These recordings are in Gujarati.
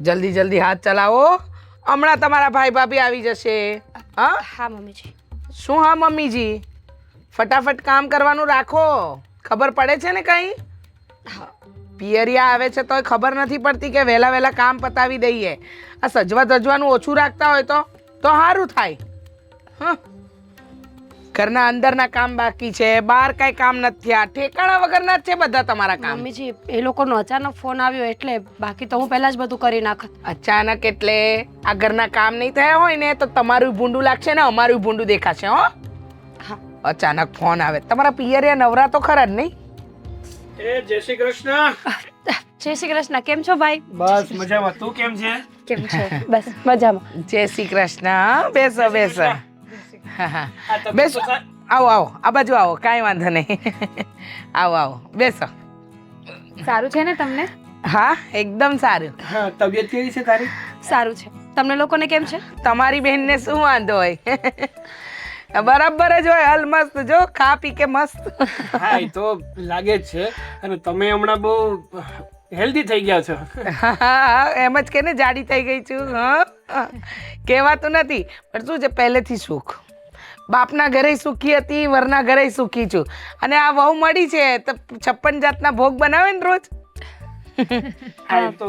જલ્દી જલ્દી હાથ ચલાવો, હમણાં તમારા ભાઈ ભાભી આવી જશે. હા હા મમ્મીજી. શું હા મમ્મીજી? ફટાફટ કામ કરવાનું રાખો. ખબર પડે છે ને કંઈ? હા પિયરિયા આવે છે તોય ખબર નથી પડતી કે વહેલા વહેલા કામ પતાવી દઈએ. આ સજવા ધજવાનું ઓછું રાખતા હોય તો સારું થાય. હા, ઘરના અંદરના કામ બાકી છે, બહાર કાંઈ કામ નથી થયા, ઠેકાણા વગરના જ છે બધા તમારા કામ. મમ્મીજી એ લોકોનો અચાનક ફોન આવ્યો એટલે, બાકી તો હું પહેલા જ બધું કરી નાખત. અચાનક એટલે આ ઘરના કામ નહીં થયા હોય ને તો તમારું ભૂંડું લાગશે ને અમારું ભૂંડું દેખાશે. હો, હા અચાનક ફોન આવે. તમારા પિયરિયા નવરા તો ખરા જ નહીં? એ જય શ્રી કૃષ્ણ. જય શ્રી કૃષ્ણ. કેમ છો ભાઈ? બસ મજામાં. તું કેમ છે? કેમ છો? બસ મજામાં. જય શ્રી કૃષ્ણ. બેસો બેસો. હા હા આ તબિયત બેસો. તો સા- આવો આવો, આ બાજુ આવો, કાંઈ વાંધો નહીં. આવો આવો, બેસો. સારું છે ને તમને? હા, એકદમ સારું. હા, તબિયત કેવી છે તારી? સારું છે. તમને લોકોને કેમ છે? તમારી બહેનને શું વાંધો હોય? બરાબર જ હોય, હલ મસ્ત. જો ખા પી કે મસ્ત. હા, એ તો લાગે જ છે. અને તમે હમણાં બહુ હેલ્ધી થઈ ગયા છો. હા, એમ જ કે ને જાડી થઈ ગઈ છું. હા, કહેવાતું નથી પણ શું છે, પહેલેથી સુખ. બાપના ઘરે સુખી હતી, વરના ઘરે સુખી છું. અને આ વહુ મળી છે તો 56 જાતના ભોગ બનાવે ને રોજ. હા, એ તો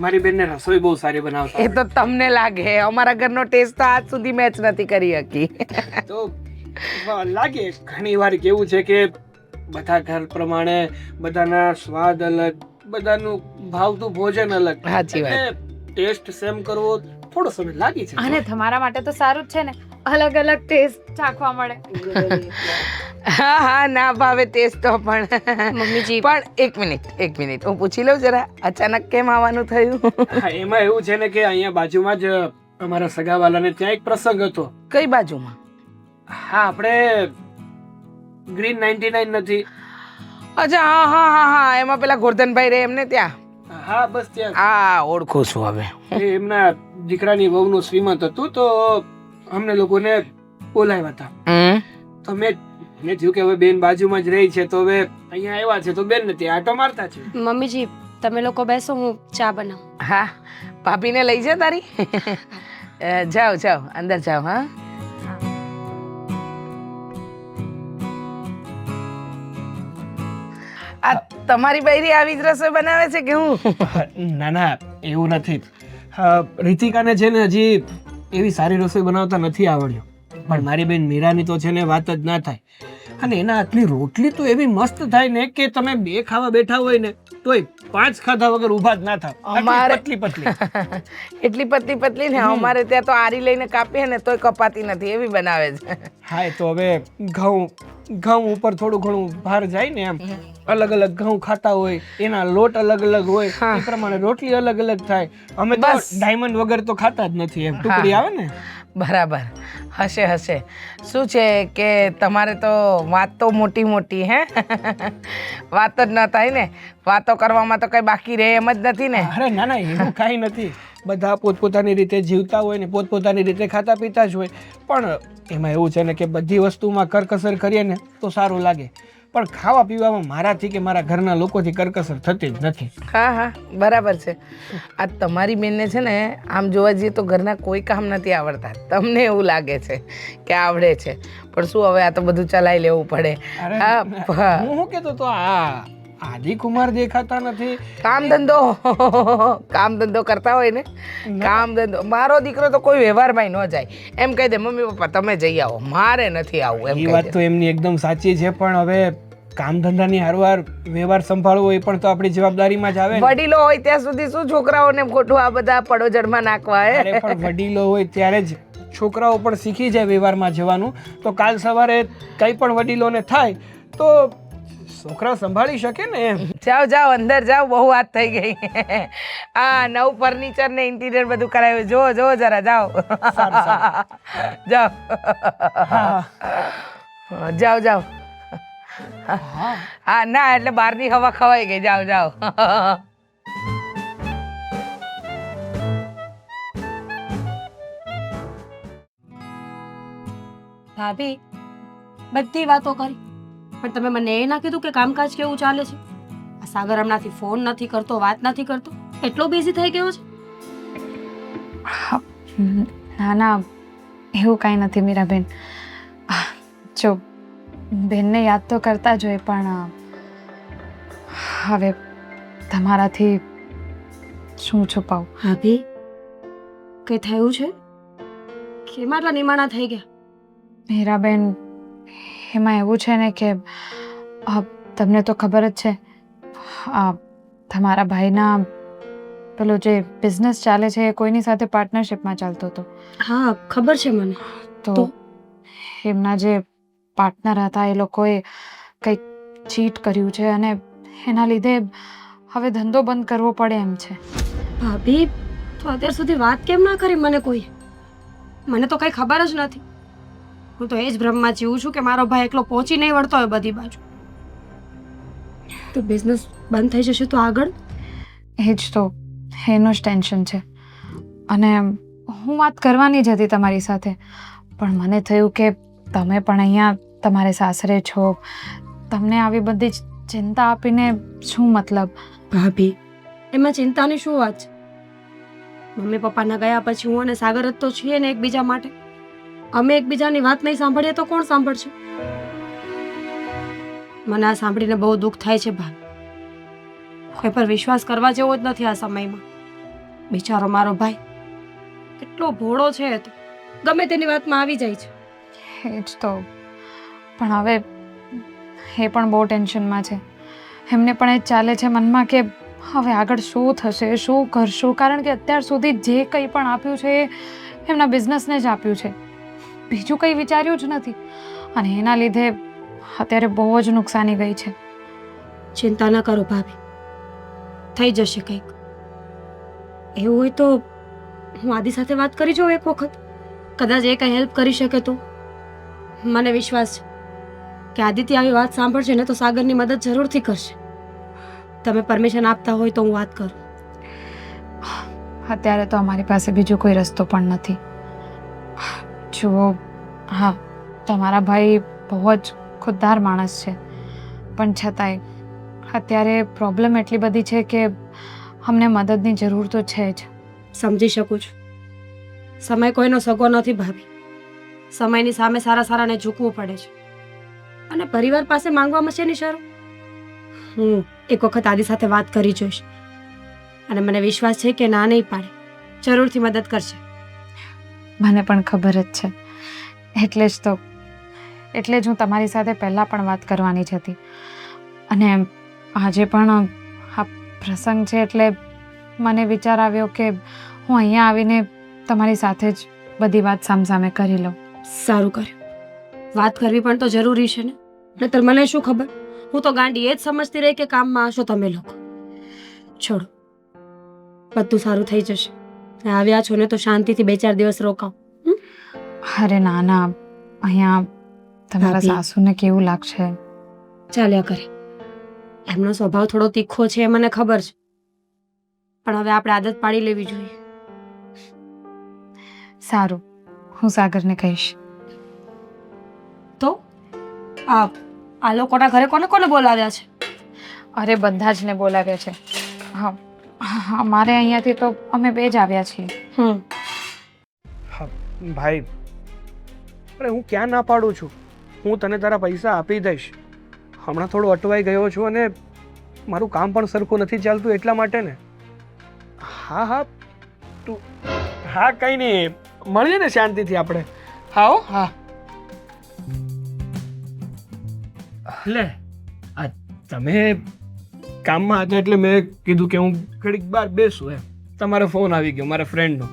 મારી બેનને રસોઈ બહુ સારી બનાવતા એ તો તમને લાગે, અમારા ઘરનો ટેસ્ટ તો આજ સુધી મેચ નથી કરી શકી. આવડે. તો લાગે ઘણી વાર કેવું છે કે બધા ઘર પ્રમાણે બધાના સ્વાદ અલગ, બધાનું ભાવતું ભોજન અલગ. સાચી વાત. એટલે ટેસ્ટ સેમ કરવો થોડો સમય લાગી છે. અને તમારા માટે તો સારું જ છે ને, અલગ અલગ ટેસ્ટ ચાખવા મળે. હા હા, ના ભાવે ટેસ્ટ તો પણ. મમ્મીજી પણ એક મિનિટ હું પૂછી લઉં જરા, અચાનક કેમ આવવાનું થયું? હા, એમાં એવું છે ને કે અહીંયા બાજુમાં જ અમારા સગાવાલાને ત્યાં એક પ્રસંગ હતો. કઈ બાજુમાં? હા, આપણે ગ્રીન 99 નથી? અચ્છા, હા હા હા હા, એમાં પેલા ગોરધનભાઈ રે એમને ત્યાં. હા, બસ ત્યાં. હા, ઓળખું છું હવે. એ એમના દીકરાની વહુનું શ્રીમંત હતું તો અમને લોકોને બોલાવ્યા હતા. હમ. તો મેં થયું કે હવે બેન બાજુમાં જ રહી છે તો હવે અહીંયા આવ્યા છે તો બેન નથી આટો મારતા છે. મમ્મીજી તમે લોકો બેસો, હું ચા બનાવું. હા, ભાભીને લઈ જા તારી. જાઓ જાઓ, અંદર જાઓ. હા, આ તમારી બૈરી આવી જ રસોઈ બનાવે છે કે હું? ના ના, એવું નથી. રીતિકાને છે ને હજી એવી સારી રસોઈ બનાવતા નથી આવડ્યું. પણ મારી બેન મીરાની તો છે ને વાત જ ના થાય. અને એના હાથની રોટલી તો એવી મસ્ત થાય ને કે તમે 2 ખાવા બેઠા હોય ને તોય 5 ખાધા વગર ઊભા જ ના થાવ. અમારે- પતલી પતલી. એટલી પતલી પતલી ને અમારે ત્યાં તો આરી લઈને કાપીએ ને તોય કપાતી નથી, એવી બનાવે છે. હા, એ તો હવે ઘઉં ઉપર થોડું ઘણું ભાર જાય ને એમ. અલગ અલગ ઘઉં ખાતા હોય, એના લોટ અલગ અલગ હોય, એ પ્રમાણે રોટલી અલગ અલગ થાય. અમે તો બસ. ડાયમંડ વગર તો ખાતા જ નથી એમ. ટુકડી આવે ને. બરાબર, હશે હશે. શું છે કે તમારે તો વાત તો મોટી મોટી, હે? વાત જ ન થાય ને, વાતો કરવામાં તો કઈ બાકી રહે એમ જ નથી ને. અરે ના ના, એવું કાંઈ નથી. બધા પોતપોતાની રીતે જીવતા હોય ને પોતપોતાની રીતે ખાતા પીતા જ હોય. પણ એમાં એવું છે ને કે બધી વસ્તુમાં કરકસર કરીએ ને તો સારું લાગે. પણ ખાવા પીવામાં મારાથી કે મારા ઘરના લોકોથી કરકસર થતી જ નથી. હા હા, બરાબર છે. આ તમારી બેનને છે ને આમ જોવા જઈએ તો ઘરના કોઈ કામ નથી આવડતા. તમને એવું લાગે છે કે આવડે છે, પણ શું હવે આ તો બધું ચલાવી લેવું પડે. અરે હા, હું શું કહેતો તો આ આદિકુમાર દેખાતા નથી. કામ ધંધો કરતા હોય ને, કામ ધંધો. મારો દીકરો તો કોઈ વ્યવહારમાં ન જાય. એમ કહી દે મમ્મી પપ્પા તમે જઈ આવો, મારે નથી આવવું એમ એ કહી વાત દે. તો એમની એકદમ સાચી છે. પણ હવે કામ ધંધાની હારવાર વ્યવહાર સંભાળવો એ પણ તો આપણી જવાબદારીમાં જ આવે ને. વડીલો હોય ત્યાં સુધી શું છોકરાઓને ખોટું આ બધા પડોજડમાં નાખવા હે? અરે પણ વડીલો હોય ત્યારે જ છોકરાઓ પણ શીખી જાય વ્યવહારમાં જવાનું. તો કાલ સવારે કંઈ પણ વડીલોને થાય તો છોકરા સંભાળી શકે ને એમ. જાઓ જાઓ, અંદર જાઓ, બહુ વાત થઈ ગઈ. આ નવું ફર્નિચર ને ઇન્ટિરિયર બધું કરાવ્યું. જો જો જરા જાઓ. જાઓ જાઓ જાઓ. હા ના, એટલે બહારની હવા ખવાઈ ગઈ. જાઓ જાઓ. ભાભી બધી વાતો કરી, પણ તમે મને એ ના કીધું કે કામકાજ કેવું ચાલે છે. આ સાગર હમણાંથી ફોન નથી કરતો, વાત નથી કરતો, એટલો બિઝી થઈ ગયો છે. ના ના એવું કાંઈ નથી મીરાબેન. જો બેનને યાદ તો કરતા જ હોય પણ હવે તમારાથી શું છુપાવું. ભાભી કંઈ થયું છે? કેમ આટલા નિમાણા થઈ ગયા? મીરાબેન એમાં એવું છે ને કે તમને તો ખબર જ છે તમારા ભાઈના પેલો જે બિઝનેસ ચાલે છે એ કોઈની સાથે પાર્ટનરશિપમાં ચાલતો હતો. હા ખબર છે મને. તો એમના જે પાર્ટનર હતા એ લોકોએ કંઈક ચીટ કર્યું છે અને એના લીધે હવે ધંધો બંધ કરવો પડે એમ છે. ભાભી તો અત્યાર સુધી વાત કેમ ના કરી મને કોઈ? મને તો કંઈ ખબર જ નથી. હું તો એ જ ભ્રમમાં જીવું છું કે મારો ભાઈ એકલો પહોંચી નહીં વળતો હોય બધી બાજુ. તો બિઝનેસ બંધ થઈ જશે તો આગળ? એ જ તો એનું જ ટેન્શન છે. અને હું વાત કરવાની જ હતી તમારી સાથે પણ મને થયું કે તમે પણ અહીંયા તમારે સાસરે છો, તમને આવી બધી જ ચિંતા આપીને શું મતલબ? ભાભી એમાં ચિંતાની શું વાત છે? મમ્મી પપ્પાના ગયા પછી હું અને સાગર જ તો છીએ ને એકબીજા માટે. અમે એકબીજાની વાત નહીં સાંભળીએ તો કોણ સાંભળશે? મને આ સાંભળીને બહુ દુઃખ થાય છે ભાઈ. કોઈ પર વિશ્વાસ કરવા જેવો જ નથી આ સમયમાં. બિચારો મારો ભાઈ કેટલો ભોળો છે એ તો ગમે તેની વાતમાં આવી જાય છે. એ જ તો. પણ હવે એ પણ બહુ ટેન્શનમાં છે. એમને પણ એ જ ચાલે છે મનમાં કે હવે આગળ શું થશે, શું કરશું, કારણ કે અત્યાર સુધી જે કંઈ પણ આપ્યું છે એ એમના બિઝનેસને જ આપ્યું છે, બીજું કંઈ વિચાર્યું જ નથી. અને એના લીધે અત્યારે બહુ જ નુકસાની ગઈ છે. ચિંતા ન કરો ભાભી, થઈ જશે કંઈક. એવું હોય તો હું આદિ સાથે વાત કરી જોઉં એક વખત. કદાચ એ કંઈ હેલ્પ કરી શકે તો. મને વિશ્વાસ છે કે આદિત્ય આવી વાત સાંભળશે ને તો સાગરની મદદ જરૂરથી કરશે. તમે પરમિશન આપતા હોય તો હું વાત કરું. અત્યારે તો અમારી પાસે બીજો કોઈ રસ્તો પણ નથી. જુઓ, હા તમારા ભાઈ બહુ જ ખુદદાર માણસ છે પણ છતાંય અત્યારે પ્રોબ્લેમ એટલી બધી છે કે અમને મદદની જરૂર તો છે જ. સમજી શકું છું. સમય કોઈનો સગો નથી ભાભી. સમયની સામે સારા સારાને ઝૂકવું પડે છે. અને પરિવાર પાસે માંગવામાં છે ની શરમ. હું એક વખત આદિ સાથે વાત કરી જોઈશ અને મને વિશ્વાસ છે કે ના નહીં પાડે, જરૂરથી મદદ કરશે. મને પણ ખબર જ છે. એટલે જ હું તમારી સાથે પહેલાં પણ વાત કરવાની જ હતી. અને આજે પણ આ પ્રસંગ છે એટલે મને વિચાર આવ્યો કે હું અહીંયા આવીને તમારી સાથે જ બધી વાત સામસામે કરી લઉં. સારું કર્યું. વાત કરવી પણ તો જરૂરી છે ને. નહીતર મને શું ખબર, હું તો ગાંડી એ જ સમજતી રહી કે કામમાં હશો તમે લોકો. છોડો, બધું સારું થઈ જશે. આવ્યા છો ને તો શાંતિથી 2-4 દિવસ રોકાઓ. અરે ના ના, અહીંયા તમારા ભાભી. સાસુને કેવું લાગશે? ચાલ્યા કરે. એમનો સ્વભાવ થોડો તીખો છે એ મને ખબર છે, પણ હવે આપણે આદત પાડી લેવી જોઈએ. સારું, હું સાગરને કહીશ. તો આ લોકોના ઘરે કોને કોને બોલાવ્યા છે? અરે બધા જ ને બોલાવ્યા છે. હા, અમારે અહીંયાથી તો અમે 2 જ આવ્યા છીએ. હા ભાઈ, અરે હું ક્યાં ના પાડું છું. હું તને તારા પૈસા આપી દઈશ. હમણાં થોડો અટવાઈ ગયો છું અને મારું કામ પણ સરખું નથી ચાલતું એટલા માટે ને. હા હા તું, હા કંઈ નહીં, મળીએ ને શાંતિથી આપણે. હા હો, હા. લે આ તમે કામમાં હતા એટલે મેં કીધું કે હું ઘડીક બહાર બેસું એમ. તમારો ફોન આવી ગયો મારા ફ્રેન્ડનો.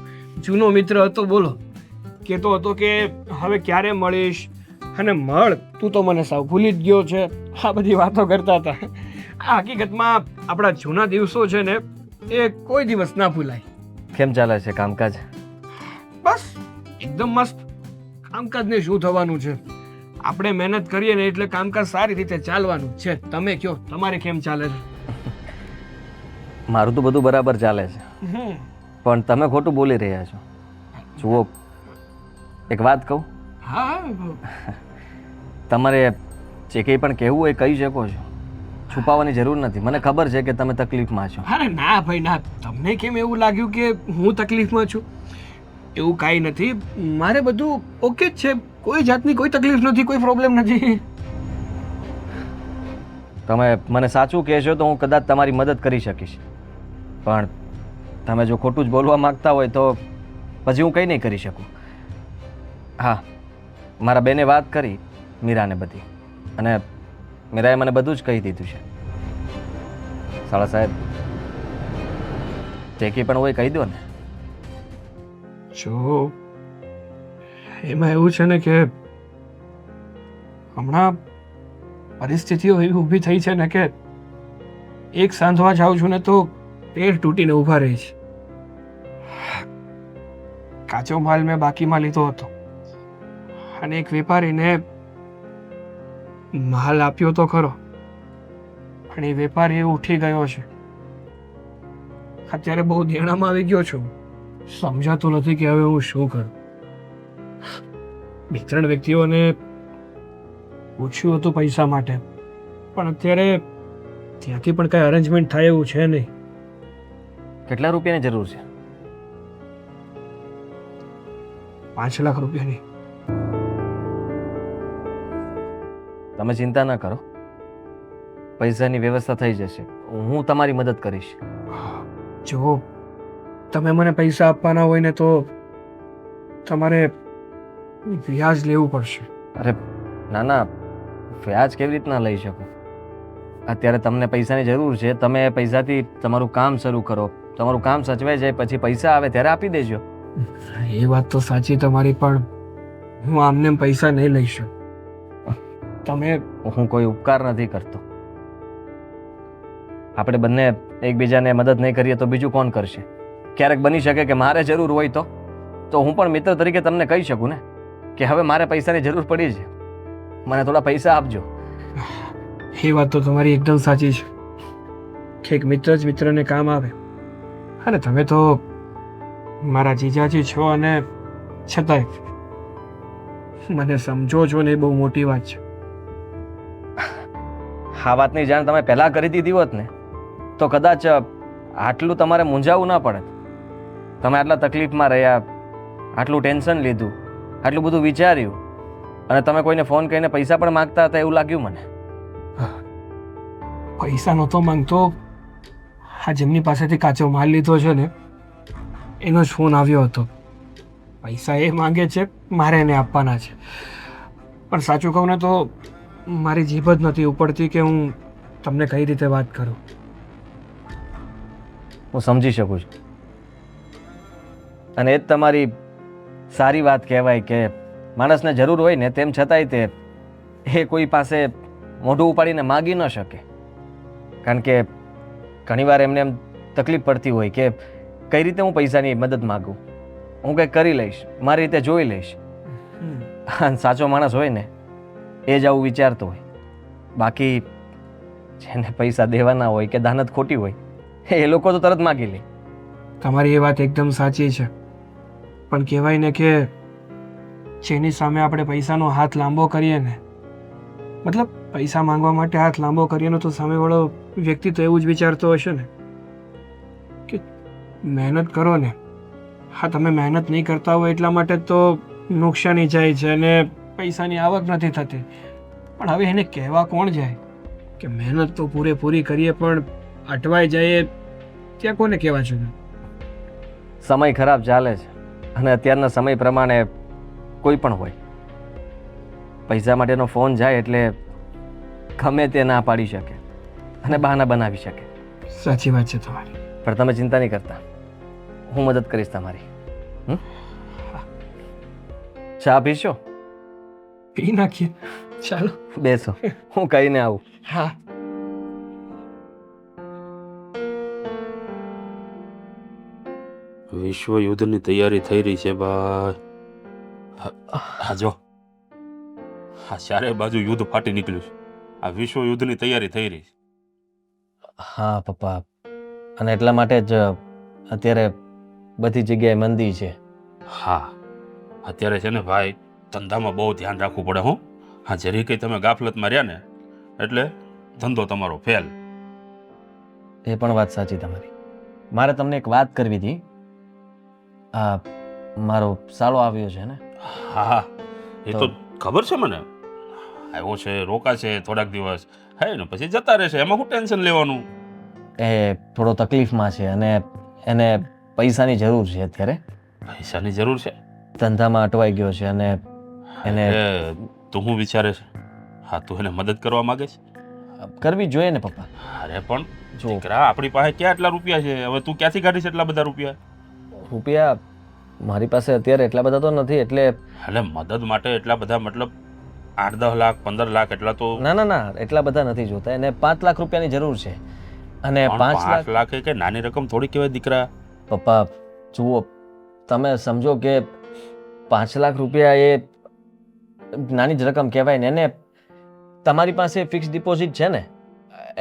જૂનો મિત્ર હતો, બોલો. કહેતો હતો કે હવે ક્યારે મળીશ અને મળ, તું તો મને સાવ ભૂલી જ ગયો છે. આ બધી વાતો કરતા હતા. આ હકીકતમાં આપણા જૂના દિવસો છે ને એ કોઈ દિવસ ના ભૂલાય. કેમ ચાલે છે કામકાજ? બસ એકદમ મસ્ત. કામકાજને શું થવાનું છે, આપણે મહેનત કરીએ ને એટલે કામકાજ સારી રીતે ચાલવાનું છે. તમે કયો, તમારે કેમ ચાલે છે? મારું તો બધું બરાબર ચાલે છે, પણ તમે ખોટું બોલી રહ્યા છો. જુઓ, એક વાત કહું? હા, તમારે જે કંઈ પણ કહેવું હોય કહી શકો છો, છુપાવવાની જરૂર નથી. મને ખબર છે કે તમે તકલીફમાં છો. અરે ના ભાઈ ના, તમને કેમ એવું લાગ્યું કે હું તકલીફમાં છું? એવું કાંઈ નથી, મારે બધું ઓકે જ છે, કોઈ જાતની કોઈ તકલીફ નથી, કોઈ પ્રોબ્લેમ નથી. તમે મને સાચું કહેશો તો હું કદાચ તમારી મદદ કરી શકીશ, પણ તમે જો ખોટું જ બોલવા માંગતા હોય તો પછી હું કંઈ નહીં કરી શકું. હા, મારા બેને વાત કરી મીરાને બધી, અને મીરાએ મને બધું જ કહી દીધું છે. સાળા સાહેબ, જે કંઈ પણ હોય કહી દો ને. જો એમાં એવું છે ને કે હમણાં પરિસ્થિતિઓ એવી ઊભી થઈ છે ને કે એક સાંધવા જાઉં છું ને તો પેર તૂટીને ઊભા રહી છે. કાચો માલ મેં બાકીમાં લીધો હતો અને એક વેપારીને માલ આપ્યો તો ખરો, પણ એ વેપારી ઉઠી ગયો છે. અત્યારે બહુ દેણામાં આવી ગયો છું, સમજાતું નથી કે હવે હું શું કરું. બે ત્રણ વ્યક્તિઓને પૂછ્યું હતું પૈસા માટે, પણ અત્યારે ત્યાંથી પણ કાંઈ અરેન્જમેન્ટ થાય એવું છે નહીં. કેટલા રૂપિયાની જરૂર છે? 5 લાખ રૂપિયાની. તમે ચિંતા ન કરો, પૈસાની વ્યવસ્થા થઈ જશે. હું તમારી મદદ કરીશ. જો તમે મને પૈસા આપવાના હોય ને તો તમારે વ્યાજ લેવું પડશે. અરે ના ના, વ્યાજ કેવી રીતના લઈ શકું? અત્યારે તમને પૈસાની જરૂર છે, તમે પૈસાથી તમારું કામ શરૂ કરો, તમારું કામ સચવાઈ જાય, પછી પૈસા આવે ત્યારે આપી દેજો. એ વાત તો સાચી તમારી, પણ હું આમને પૈસા નહીં લઈ શકું. તમે હું કોઈ ઉપકાર નથી કરતો. આપણે બંને એકબીજાને મદદ નહીં કરીએ તો બીજું કોણ કરશે? ક્યારેક બની શકે કે મારે જરૂર હોય તો હું પણ મિત્ર તરીકે તમને કહી શકું ને કે હવે મારે પૈસાની જરૂર પડી છે, મને થોડા પૈસા આપજો. એ વાત તો તમારી એકદમ સાચી છે કે એક મિત્ર જ મિત્રને કામ આવે, અને તમે તો મારા જીજાજી છો અને છતાંય મને સમજો છો ને, એ બહુ મોટી વાત છે. આ વાતની જાણ તમે પહેલાં કરી દીધી હોત ને તો કદાચ આટલું તમારે મૂંઝાવવું ના પડે. તમે આટલા તકલીફમાં રહ્યા, આટલું ટેન્શન લીધું, આટલું બધું વિચાર્યું, અને તમે કોઈને ફોન કરીને પૈસા પણ માગતા હતા એવું લાગ્યું મને. પૈસા નહોતો માંગતો, આ જેમની પાસેથી કાચો માલ લીધો છે ને એનો જ ફોન આવ્યો હતો. પૈસા એ માંગે છે, મારે એને આપવાના છે, પણ સાચું કહું ને તો મારી જીભ જ નથી ઉપડતી કે હું તમને કઈ રીતે વાત કરું. હું સમજી શકું છું, અને એ જ તમારી સારી વાત કહેવાય કે માણસને જરૂર હોય ને તેમ છતાંય તે એ કોઈ પાસે મોઢું ઉપાડીને માગી ન શકે, કારણ કે ઘણીવાર એમને એમ તકલીફ પડતી હોય કે કઈ રીતે હું પૈસાની મદદ માગું, હું કંઈક કરી લઈશ, મારી રીતે જોઈ લઈશ. સાચો માણસ હોય ને એ જ આવું વિચારતો હોય. બાકી જેને પૈસા દેવાના હોય કે દાનત ખોટી હોય એ લોકો તો તરત માગી લે. તમારી એ વાત એકદમ સાચી છે, પણ કહેવાય ને કે જેની સામે આપણે પૈસાનો હાથ લાંબો કરીએ ને, મતલબ પૈસા માંગવા માટે હાથ લાંબો કરીએ ને, તો સામેવાળો વ્યક્તિ તો એવું જ વિચારતો હશે ને કે મહેનત કરો ને. હા, તમે મહેનત નહીં કરતા હોય એટલા માટે તો નુકસાની જાય છે અને પૈસાની આવક નથી થતી, પણ હવે એને કહેવા કોણ જાય કે મહેનત તો પૂરેપૂરી કરીએ પણ અટવાઈ જાય, ત્યાં કોને કહેવા છે? સમય ખરાબ ચાલે છે, અને અત્યારના સમય પ્રમાણે કોઈ પણ હોય પૈસા માટેનો ફોન જાય એટલે ગમે તે ના પાડી શકે અને બહાના બનાવી શકે. સાચી વાત છે તમારી, પણ તમે ચિંતા નહીં કરતા, હું મદદ કરીશ તમારી. ચા પીશો? પી નાખીએ, ચાલો બેસો, હું કહીને આવું. હા. વિશ્વ યુદ્ધની તૈયારી થઈ રહી છે ભાઈ. હા જો, હા ચારે બાજુ યુદ્ધ ફાટી નીકળ્યું છે. આ વિશ્વ યુદ્ધની તૈયારી થઈ રહી છે. હા પપ્પા, અને એટલા માટે જ અત્યારે બધી જગ્યાએ મંદી છે. હા, અત્યારે છે ને ભાઈ ધંધામાં બહુ ધ્યાન રાખવું પડે. હું હા, જરી કંઈ તમે ગાફલતમાં રહ્યા ને એટલે ધંધો તમારો ફેલ. એ પણ વાત સાચી તમારી. મારે તમને એક વાત કરવી હતી. મારો સાળો આવ્યો છે ને, હા હા એ તો ખબર છે મને. આવ્યો છે, રોકાશે થોડાક દિવસ, હે ને પછી જતા રહેશે. એમાં શું ટેન્શન લેવાનું? એ થોડો તકલીફમાં છે અને એને પૈસાની જરૂર છે અત્યારે. પૈસાની જરૂર છે? ધંધામાં અટવાઈ ગયો છે અને એને એ તું શું વિચારે છે? હા, તું એને મદદ કરવા માંગે છે? કરવી જોઈએ ને પપ્પા. અરે પણ જો દીકરા, આપણી પાસે ક્યાં એટલા રૂપિયા છે? હવે તું ક્યાંથી કાઢીશ એટલા બધા રૂપિયા? રૂપિયા મારી પાસે અત્યારે એટલા બધા તો નથી, એટલે એટલે મદદ માટે એટલા બધા, મતલબ 8-10 લાખ 15 લાખ એટલા તો? ના ના ના એટલા બધા નથી જોતા. એને 5 લાખ રૂપિયાની જરૂર છે અને 5 લાખ 5 લાખ એ કઈ નાની રકમ થોડી કહેવાય દીકરા. પપ્પા જુઓ, તમે સમજો કે 5 લાખ રૂપિયા એ નાની જ રકમ કહેવાય ને. એને તમારી પાસે ફિક્સ ડિપોઝિટ છે ને,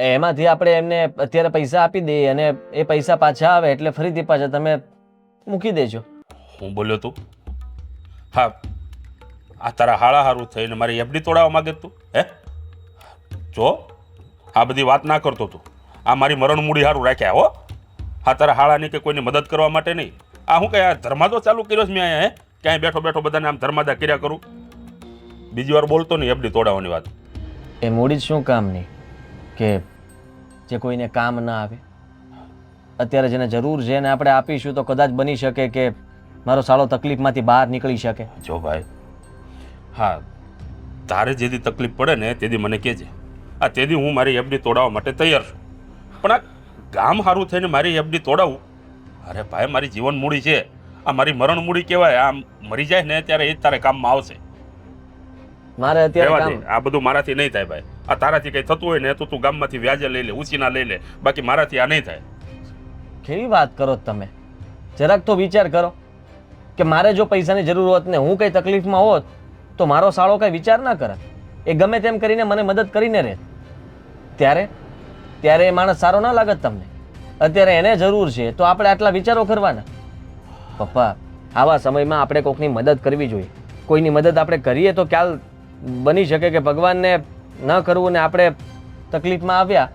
એમાંથી આપણે એમને અત્યારે પૈસા આપી દઈએ અને એ પૈસા પાછા આવે એટલે ફરીથી પાછા તમે મૂકી દેજો. હું બોલ્યો તું? હા, આ તારા હાળા હારું થઈને મારી એફડી તોડાવવા માંગે તું? હે જો, આ બધી વાત ના કરતો તું. આ મારી મરણ મૂડી હારું રાખ્યા હો. હા, તારા હાળાની કે કોઈની મદદ કરવા માટે નહીં. આ હું કઈ આ ધર્માદો ચાલુ કર્યો છે મેં અહીંયા? હે ક્યાંય બેઠો બેઠો બધાને આમ ધર્માદા કર્યા કરું? બીજી વાર બોલતો નહીં એફડી તોડાવવાની વાત. એ મૂડી જ શું કામની કે જે કોઈને કામ ના આવે? અત્યારે જેને જરૂર છે એને આપણે આપીશું તો કદાચ બની શકે કે મારો સાળો તકલીફમાંથી બહાર નીકળી શકે. જો ભાઈ, હા, તારે જેથી તકલીફ પડે ને તેથી મને કહેજે. આ તેથી હું મારી એફડી તોડાવવા માટે તૈયાર છું. પણ આ ગામ સારું થઈને મારી એફડી તોડાવું? અરે ભાઈ, મારી જીવન મૂડી છે. આ મારી મરણ મૂડી કહેવાય. આ મરી જાય ને ત્યારે એ જ તારે કામમાં આવશે. મારે અત્યારે રહેવા કામ દે, આ બધું મારાથી નહીં થાય ભાઈ. આ તારાથી કંઈ થતું હોય ને તો તું ગામમાંથી વ્યાજે લઈ લે, ઉછીના લઈ લે. બાકી મારાથી આ નહીં થાય. કેવી વાત કરો છો તમે? જરાક તો વિચાર કરો કે મારે જો પૈસાની જરૂર હોત ને હું કઈ તકલીફમાં હોત તો મારો સાળો કઈ વિચાર ના કરે. એ ગમે તેમ કરીને મને મદદ કરીને રહે. ત્યારે એ માણસ સારો ના લાગત તમને? અત્યારે એને જરૂર છે તો આપણે આટલા વિચારો કરવાના. પપ્પા, આવા સમયમાં આપણે કોઈકની મદદ કરવી જોઈએ. કોઈની મદદ આપણે કરીએ તો ક્યાલ બની શકે કે ભગવાનને ન કરવું ને આપણે તકલીફમાં આવ્યા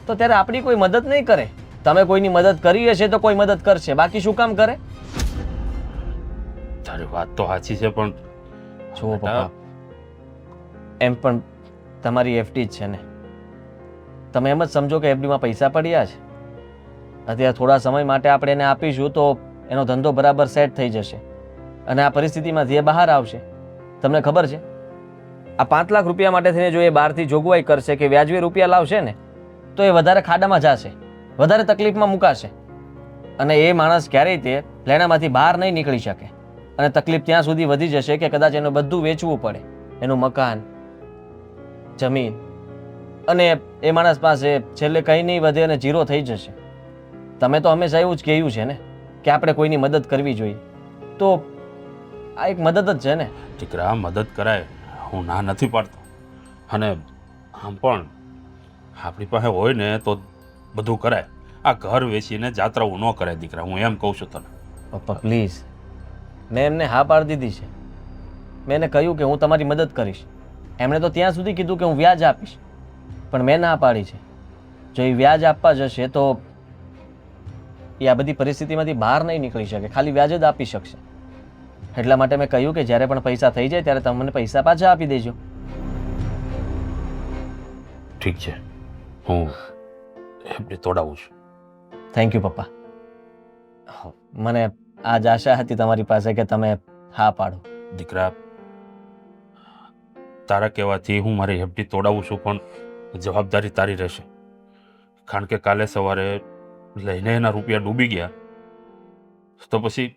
તો ત્યારે આપણી કોઈ મદદ નહીં કરે. તમે કોઈની મદદ કરી હશે તો કોઈ મદદ કરશે, બાકી શું કામ કરે? તારી વાત તો સાચી છે પણ જુઓ પપ્પા, એમ પણ તમારી એફડી જ છે ને. તમે એમ જ સમજો કે એફડીમાં પૈસા પડ્યા છે. અત્યારે થોડા સમય માટે આપણે એને આપીશું તો એનો ધંધો બરાબર સેટ થઈ જશે અને આ પરિસ્થિતિમાંથી એ બહાર આવશે. તમને ખબર છે, આ 5 લાખ રૂપિયા માટે થઈને જો એ બહારથી જોગવાઈ કરશે કે વ્યાજબી રૂપિયા લાવશે ને તો એ વધારે ખાડામાં જશે, વધારે તકલીફમાં મુકાશે અને એ માણસ ક્યારેય તે લેણામાંથી બહાર નહીં નીકળી શકે અને તકલીફ ત્યાં સુધી વધી જશે કે કદાચ એનું બધું વેચવું પડે, એનું મકાન, જમીન, અને એ માણસ પાસે છેલ્લે કંઈ નહીં વધે અને ઝીરો થઈ જશે. તમે તો હંમેશા એવું જ કહ્યું છે ને કે આપણે કોઈની મદદ કરવી જોઈએ, તો આ એક મદદ જ છે ને. દીકરા, મદદ કરાય, હું ના નથી પાડતો. અને આમ પણ આપણી પાસે હોય ને તો બધું કરાય. આ ઘર વેચીને જાત્રાઓ ન કરાય દીકરા, હું એમ કહું છું તને. પપ્પા પ્લીઝ, મેં એમને હા પાડી દીધી છે. મેં એને કહ્યું કે હું તમારી મદદ કરીશ. એમણે તો ત્યાં સુધી કીધું કે હું વ્યાજ આપીશ, પણ મેં ના પાડી છે. જો એ વ્યાજ આપવા જશે તો એ આ બધી પરિસ્થિતિમાંથી બહાર નહીં નીકળી શકે, ખાલી વ્યાજ જ આપી શકશે. એટલા માટે મેં કહ્યું કે જ્યારે પણ પૈસા થઈ જાય ત્યારે તમે મને પૈસા પાછા આપી દેજો. ઠીક છે, હું એમને તોડાવું છું. થેન્ક યુ પપ્પા. મને આજ આશા હતી તમારી પાસે કે તમે હા પાડો. દીકરા, તારા કહેવાથી હું મારી એફડી તોડાવું છું, પણ જવાબદારી તારી રહેશે. કારણ કે કાલે સવારે લઈને એના રૂપિયા ડૂબી ગયા તો પછી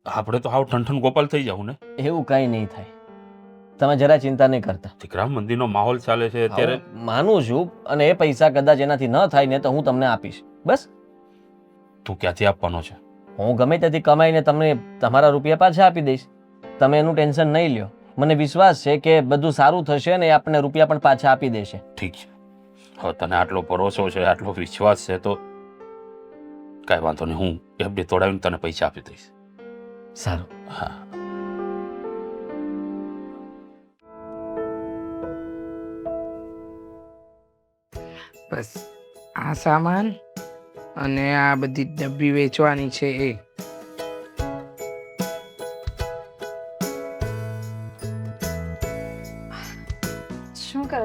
આપણે તો હાવ ઠનઠન ગોપાલ થઈ જાવ ને. એવું કંઈ નહીં થાય, તમે જરા ચિંતા નહીં કરતા. દીકરા, મંદિરનો માહોલ ચાલે છે અત્યારે. હું માનું છું અને એ પૈસા કદાચ એનાથી ન થાય ને તો હું તમને આપીશ. બસ તું ક્યાંથી આપવાનો છે? હું ગમે ત્યાંથી કમાઈને તમને તમારા રૂપિયા પાછા આપી દઈશ. તમે એનું ટેન્શન નહીં લ્યો. મને વિશ્વાસ છે કે બધું સારું થશે ને એ આપણને રૂપિયા પણ પાછા આપી દેશે. ઠીક છે, હવે તને આટલો ભરોસો છે, આટલો વિશ્વાસ છે તો કાંઈ વાંધો નહીં, હું એફડી તોડાવીને તને પૈસા આપી દઈશ. સારું. હા. બસ આ સામાન અને આ બધી ડબ્બી વેચવાની છે એ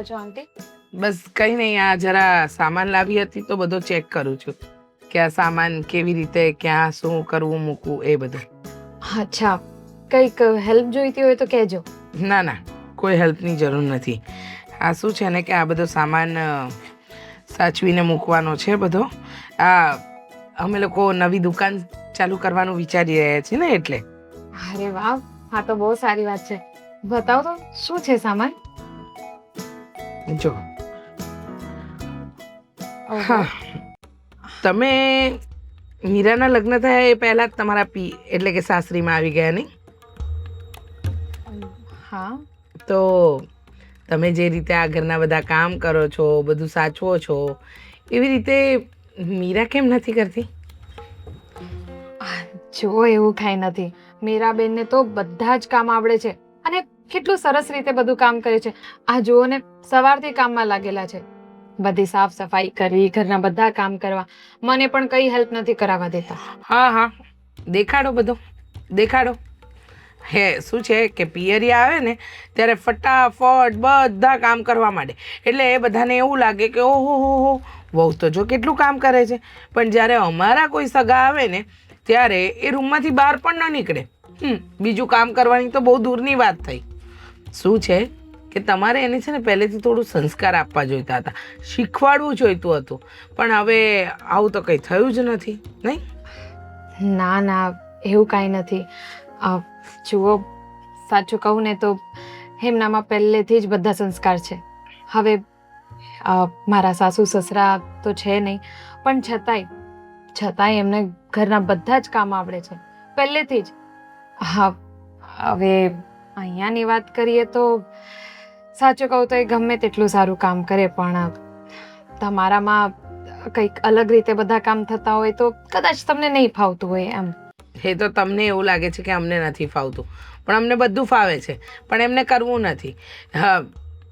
છો આંટી? બસ કંઈ નહીં, આ જરા સામાન લાવી હતી તો બધો ચેક કરું છું કે આ સામાન કેવી રીતે ક્યાં શું કરવું મૂકવું એ બધું. અચ્છા, કંઈક હેલ્પ જોઈતી હોય તો કહેજો. ના ના, કોઈ હેલ્પની જરૂર નથી. આ શું છે ને કે આ બધો સામાન સાચવીને મૂકવાનો છે બધો. આ અમે લોકો નવી દુકાન ચાલુ કરવાનું વિચારી રહ્યા છીએ ને એટલે. અરે વાહ, હા તો બહુ સારી વાત છે. બતાવો તો શું છે સામાન? જો ઓહો. હા, તમે મીરાના લગ્ન થયા એ પહેલાં જ તમારા એટલે કે સાસરીમાં આવી ગયા નહીં? હા. તો તમે જે રીતે આ ઘરના બધા કામ કરો છો, બધું સાચવો છો, એવી રીતે મીરા કેમ નથી કરતી? જો એવું કાંઈ નથી. મીરાબેનને તો બધા જ કામ આવડે છે અને કેટલું સરસ રીતે બધું કામ કરે છે. આ જુઓ ને, સવારથી કામમાં લાગેલા છે. બધી સાફ સફાઈ કરવી, ઘરના બધા કામ કરવા. મને પણ કઈ હેલ્પ નથી કરાવવા દેતા. હા હા, દેખાડો બધો, દેખાડો. હે શું છે કે પિયરી આવે ને ત્યારે ફટાફટ બધા કામ કરવા માંડે, એટલે એ બધાને એવું લાગે કે ઓહો હો, વહુ તો જો કેટલું કામ કરે છે. પણ જ્યારે અમારા કોઈ સગા આવે ને ત્યારે એ રૂમમાંથી બહાર પણ ન નીકળે. બીજું કામ કરવાની તો બહુ દૂરની વાત થઈ. શું છે કે તમારે એને છે ને પહેલેથી થોડું સંસ્કાર આપવા જોઈતા હતા, શીખવાડવું જોઈતું હતું. પણ હવે આવું તો કંઈ થયું જ નથી, નહીં? ના ના, એવું કાંઈ નથી. જુઓ, સાચું કહું ને તો એમનામાં પહેલેથી જ બધા સંસ્કાર છે. હવે મારા સાસુ સસરા તો છે નહીં, પણ છતાંય એમને ઘરના બધા જ કામ આવડે છે પહેલેથી જ. હા, હવે અહીંયાની વાત કરીએ તો સાચું કહું તો એ ગમે તેટલું સારું કામ કરે, પણ તમારામાં કંઈક અલગ રીતે બધા કામ થતા હોય તો કદાચ તમને નહીં ફાવતું હોય એમ. એ તો તમને એવું લાગે છે કે અમને નથી ફાવતું, પણ અમને બધું ફાવે છે, પણ એમને કરવું નથી. હા,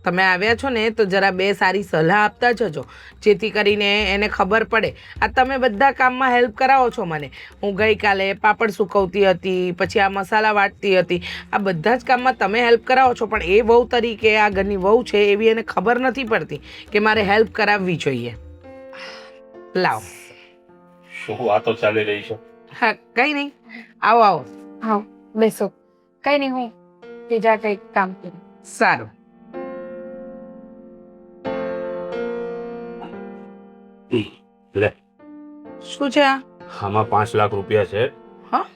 તમે આવ્યા છો ને તો જરા બે સારી સલાહ આપતા જજો, જેથી કરીને એને ખબર પડે. આ તમે બધા કામમાં હેલ્પ કરાવો છો મને. હું ગઈકાલે પાપડ સુકવતી હતી, પછી આ મસાલા વાટતી હતી, આ બધા જ કામમાં તમે હેલ્પ કરાવો છો. પણ એ વહુ તરીકે, આ ઘરની વહુ છે એવી એને ખબર નથી પડતી કે મારે હેલ્પ કરાવવી જોઈએ. લાવ. શું વાતો ચાલી રહી છે? હા, કંઈ નહીં, આવો આવો. હા, બેસો. કઈ નહીં, હું બીજા કંઈક કામ કરું. સારું. લે, શું છે આ? આમાં 5 લાખ રૂપિયા છે. હા,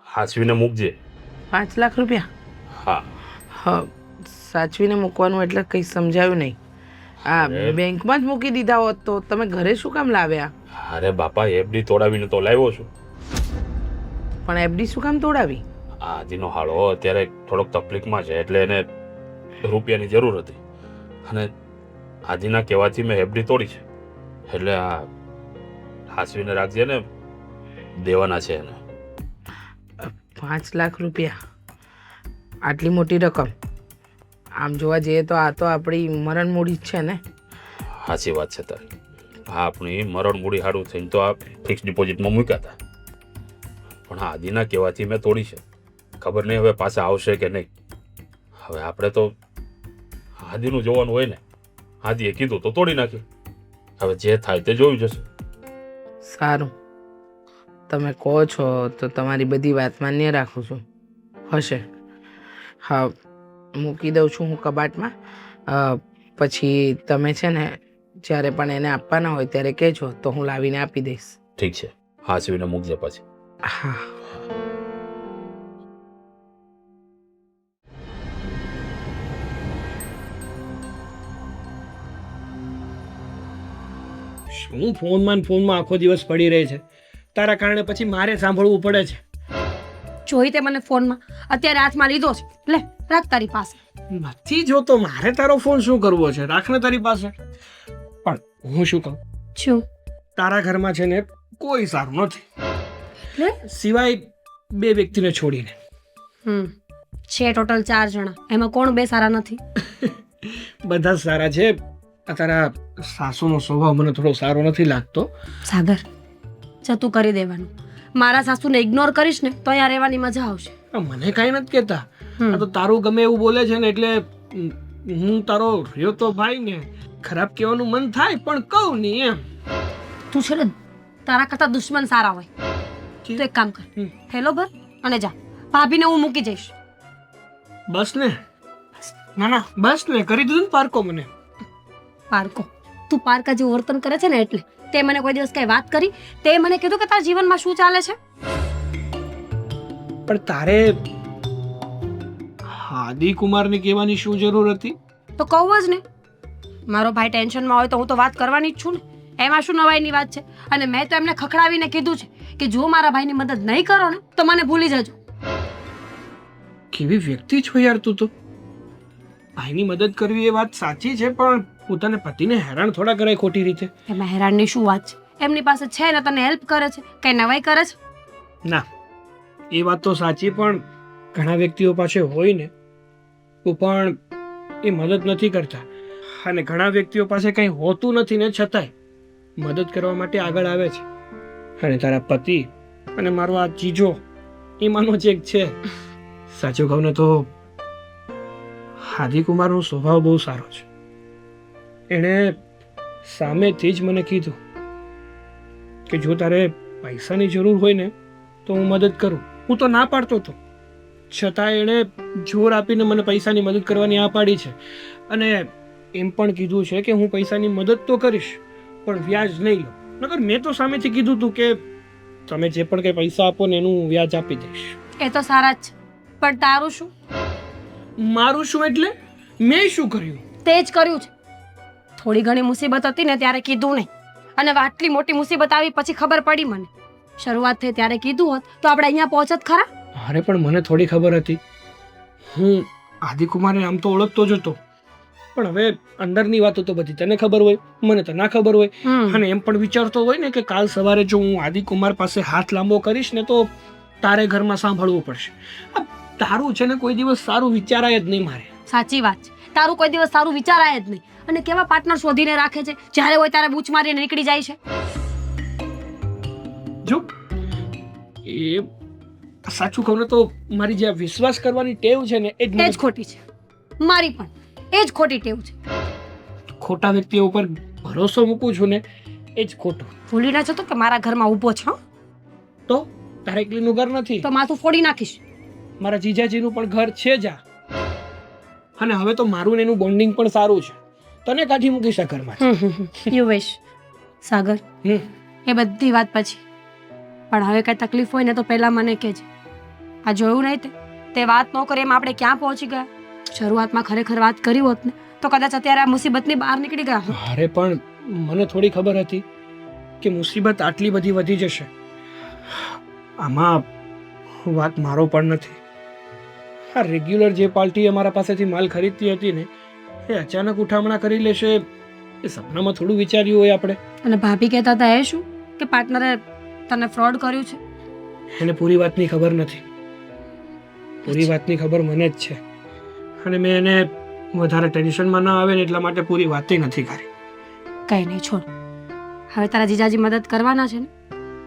હાચવીને મૂકજે. 5 લાખ રૂપિયા? હા. હા, સાચવીને મૂકવાનું એટલે કંઈ સમજાયું નહીં. આ બેંકમાં જ મૂકી દીધા હોત તો તમે ઘરે શું કામ લાવ્યા? અરે બાપા, એફડી તોડાવીને તો લાવ્યો છું. પણ એફડી શું કામ તોડાવી? આજીનો હાળો અત્યારે થોડોક તકલીફમાં છે, એટલે એને રૂપિયાની જરૂર હતી અને આજીના કહેવાથી મેં એફડી તોડી છે. એટલે આ હાસવીને રાખજે ને, દેવાના છે એને. 5 લાખ રૂપિયા, આટલી મોટી રકમ? આમ જોવા જઈએ તો આ તો આપણી મરણ મૂડી જ છે ને. સાચી વાત છે તારી. હા, આપણી મરણ મૂડી સારું થઈને તો આ ફિક્સ ડિપોઝિટમાં મૂક્યા હતા, પણ આ આદિના કહેવાથી મેં તોડી છે. ખબર નહીં હવે પાછા આવશે કે નહીં. હવે આપણે તો આદિનું જોવાનું હોય ને. આદિએ કીધું તો તોડી નાખી. હવે જે થાય તે જોયું જશે. સારું, તમે કહો છો તો તમારી બધી વાત માન્ય રાખું છું. હશે. હા, મૂકી દઉં છું હું કબાટમાં. પછી તમે છે ને જ્યારે પણ એને આપવાના હોય ત્યારે કહેજો તો હું લાવીને આપી દઈશ. ઠીક છે, હાસવીને મૂકજે પછી. હા. શું ફોનમાં આખો દિવસ પડી રહે છે? તારા કારણે પછી મારે સાંભળવું પડે છે. જોઈ તે મને ફોનમાં અત્યારે હાથમાં લીધો છે, લે રાખ તારી પાસે. નથી જોતો, મારે તારો ફોન શું કરવો છે? રાખને તારી પાસે. પણ હું શું કહું, શું? તારા ઘરમાં છે ને કોઈ સારું નથી, લે સિવાય 2 વ્યક્તિને છોડીને. છે ટોટલ 4 જણા, એમાં કોણ 2 સારા નથી? બધા જ સારા છે. આ તારા સાસુનો સ્વભાવ મને થોડો સારો નથી લાગતો. સાગર, જતું કરી દેવાનું. મારા સાસુને ઇગ્નોર કરીશ ને તો અહીંયા રહેવાની મજા આવશે. મને કાંઈ નથી કહેતા. આ તો તારું ગમે એવું બોલે છે ને એટલે હું તારો રહ્યો તો ભાઈ ને ખરાબ કહેવાનું મન થાય પણ કહું નહીં એમ. તું છે ને તારા કરતા દુશ્મન સારા હોય. તું એક કામ કર, હમ. થેલો ભર અને જા. ભાભીને હું મૂકી જઈશ. બસ ને. ના ના બસ ને, કરી દીધું ને પારકો મને. પારકો? તું પારકા જેવું વર્તન કરે છે ને એટલે. તે મને કોઈ દિવસ કઈ વાત કરી? તે મને કીધું કે તારા જીવનમાં શું ચાલે છે? પણ તારે આદિકુમારને કહેવાની શું જરૂર હતી? તો કહું જ ને. મારો ભાઈ ટેન્શનમાં હોય તો હું તો વાત કરવાની જ છું ને. એમાં શું નવાઈની વાત છે? અને મેં તો એમને ખખડાવીને કીધું છે કે જો મારા ભાઈની મદદ નહીં કરો ને તો મને ભૂલી જજો. કેવી વ્યક્તિ છો યાર તું તો. ભાઈની મદદ કરવી એ વાત સાચી છે, પણ પોતાના પતિને હેરાન થોડા કરાય ખોટી રીતે. એમાં હેરાનની શું વાત છે? એમની પાસે છે ને તને હેલ્પ કરે છે, કઈ નવાઈ કરે છે? ના, એ વાત તો સાચી, પણ ઘણા વ્યક્તિઓ પાસે હોય ને તો પણ એ મદદ નથી કરતા, અને ઘણા વ્યક્તિઓ પાસે કંઈ હોતું નથી ને છતાંય મદદ કરવા માટે આગળ આવે છે. અને તારા પતિ અને મારો આ જીજો એમાંનો જ એક છે. સાચું કહું ને તો આદિકુમારનો સ્વભાવ બહુ સારો છે. એણે સામેથી જ મને કીધું કે જો તારે પૈસાની જરૂર હોય ને તો હું મદદ કરું. હું તો ના પાડતો હતો, છતાં એણે જોર આપીને મને પૈસાની મદદ કરવાની આ પાડી છે. અને એમ પણ કીધું છે કે હું પૈસાની મદદ તો કરીશ પણ વ્યાજ નહીં લો. નકર મેં તો સામેથી કીધું હતું કે તમે જે પણ કંઈ પૈસા આપો ને એનું વ્યાજ આપી દઈશ. એ તો સારા જ છે, પણ તારું શું? મારું શું એટલે? મેં શું કર્યું? તે જ કર્યું છે. થોડી ઘણી મુસીબત હતી ને ત્યારે કીધું નહીં, અને આટલી મોટી મુસીબત આવી પછી ખબર પડી મને. શરૂઆત થઈ ત્યારે કીધું હોત તો આપણે અહીંયા પહોંચત ખરા? અરે પણ મને થોડી ખબર હતી. હું આદિકુમારને આમ તો ઓળખતો જ હતો, પણ હવે અંદરની વાતો તો બધી તને ખબર હોય, મને તો ના ખબર હોય. અને એમ પણ વિચારતો હોય ને કે કાલ સવારે જો હું આદિકુમાર પાસે હાથ લાંબો કરીશ ને તો તારે ઘરમાં સાંભળવું પડશે. આ તારું છે ને કોઈ દિવસ સારું વિચારાય જ નહીં મારે. સાચી વાત છે, તારું કોઈ દિવસ સારું વિચારાય જ નહીં. અને કેવા પાર્ટનર શોધીને રાખે છે, જ્યારે હોય ત્યારે બૂચ મારીને નીકળી જાય છે. જો એ સાચું કહું ને તો મારી જે આ વિશ્વાસ કરવાની ટેવ છે ને એ એ જ ખોટી છે. મારી પણ એ જ ખોટી ટેવ છે. ખોટા વ્યક્તિઓ ઉપર ભરોસો મૂકું છું ને એ જ ખોટું. ભૂલી ના જતો કે મારા ઘરમાં ઊભો છે. હં? તો તારે એકલીનું ઘર નથી, તો માથું ફોડી નાખીશ. મારા જીજાજીનું પણ ઘર છે જ આ. અને હવે તો મારું ને એનું બોન્ડિંગ પણ સારું છે. તને કાઢી મૂકીશ આ ઘરમાં. You wish. સાગર, એ બધી વાત પછી, પણ હવે કઈ તકલીફ હોય ને તો પહેલા મને કહેજે. આ જોયું નહીં તે વાત ન કરે એમ આપણે ક્યાં પહોંચી ગયા. શરૂઆતમાં ખરેખર વાત કરી હોત ને તો કદાચ અત્યારે આ મુસીબતની બહાર નીકળી ગયા હોત. અરે પણ મને થોડી ખબર હતી કે મુસીબત આટલી બધી વધી જશે. આમાં વાત મારો પણ નથી. આ રેગ્યુલર જે પાર્ટી અમારા પાસેથી માલ ખરીદતી હતી ને એ અચાનક ઉઠામણા કરી લેશે એ સપનામાં થોડું વિચાર્યું હોય આપણે. અને ભાભી કહેતા હતા એ શું કે પાર્ટનરે તને ફ્રોડ કર્યું છે? એને પૂરી વાતની ખબર નથી. પૂરી વાતની ખબર મને જ છે, અને મેં એને વધારે ટેન્શનમાં ના આવે ને એટલા માટે પૂરી વાતે નથી કરી. કઈ નહીં, છોડ. હવે તારા જીજાજી મદદ કરવાના છે ને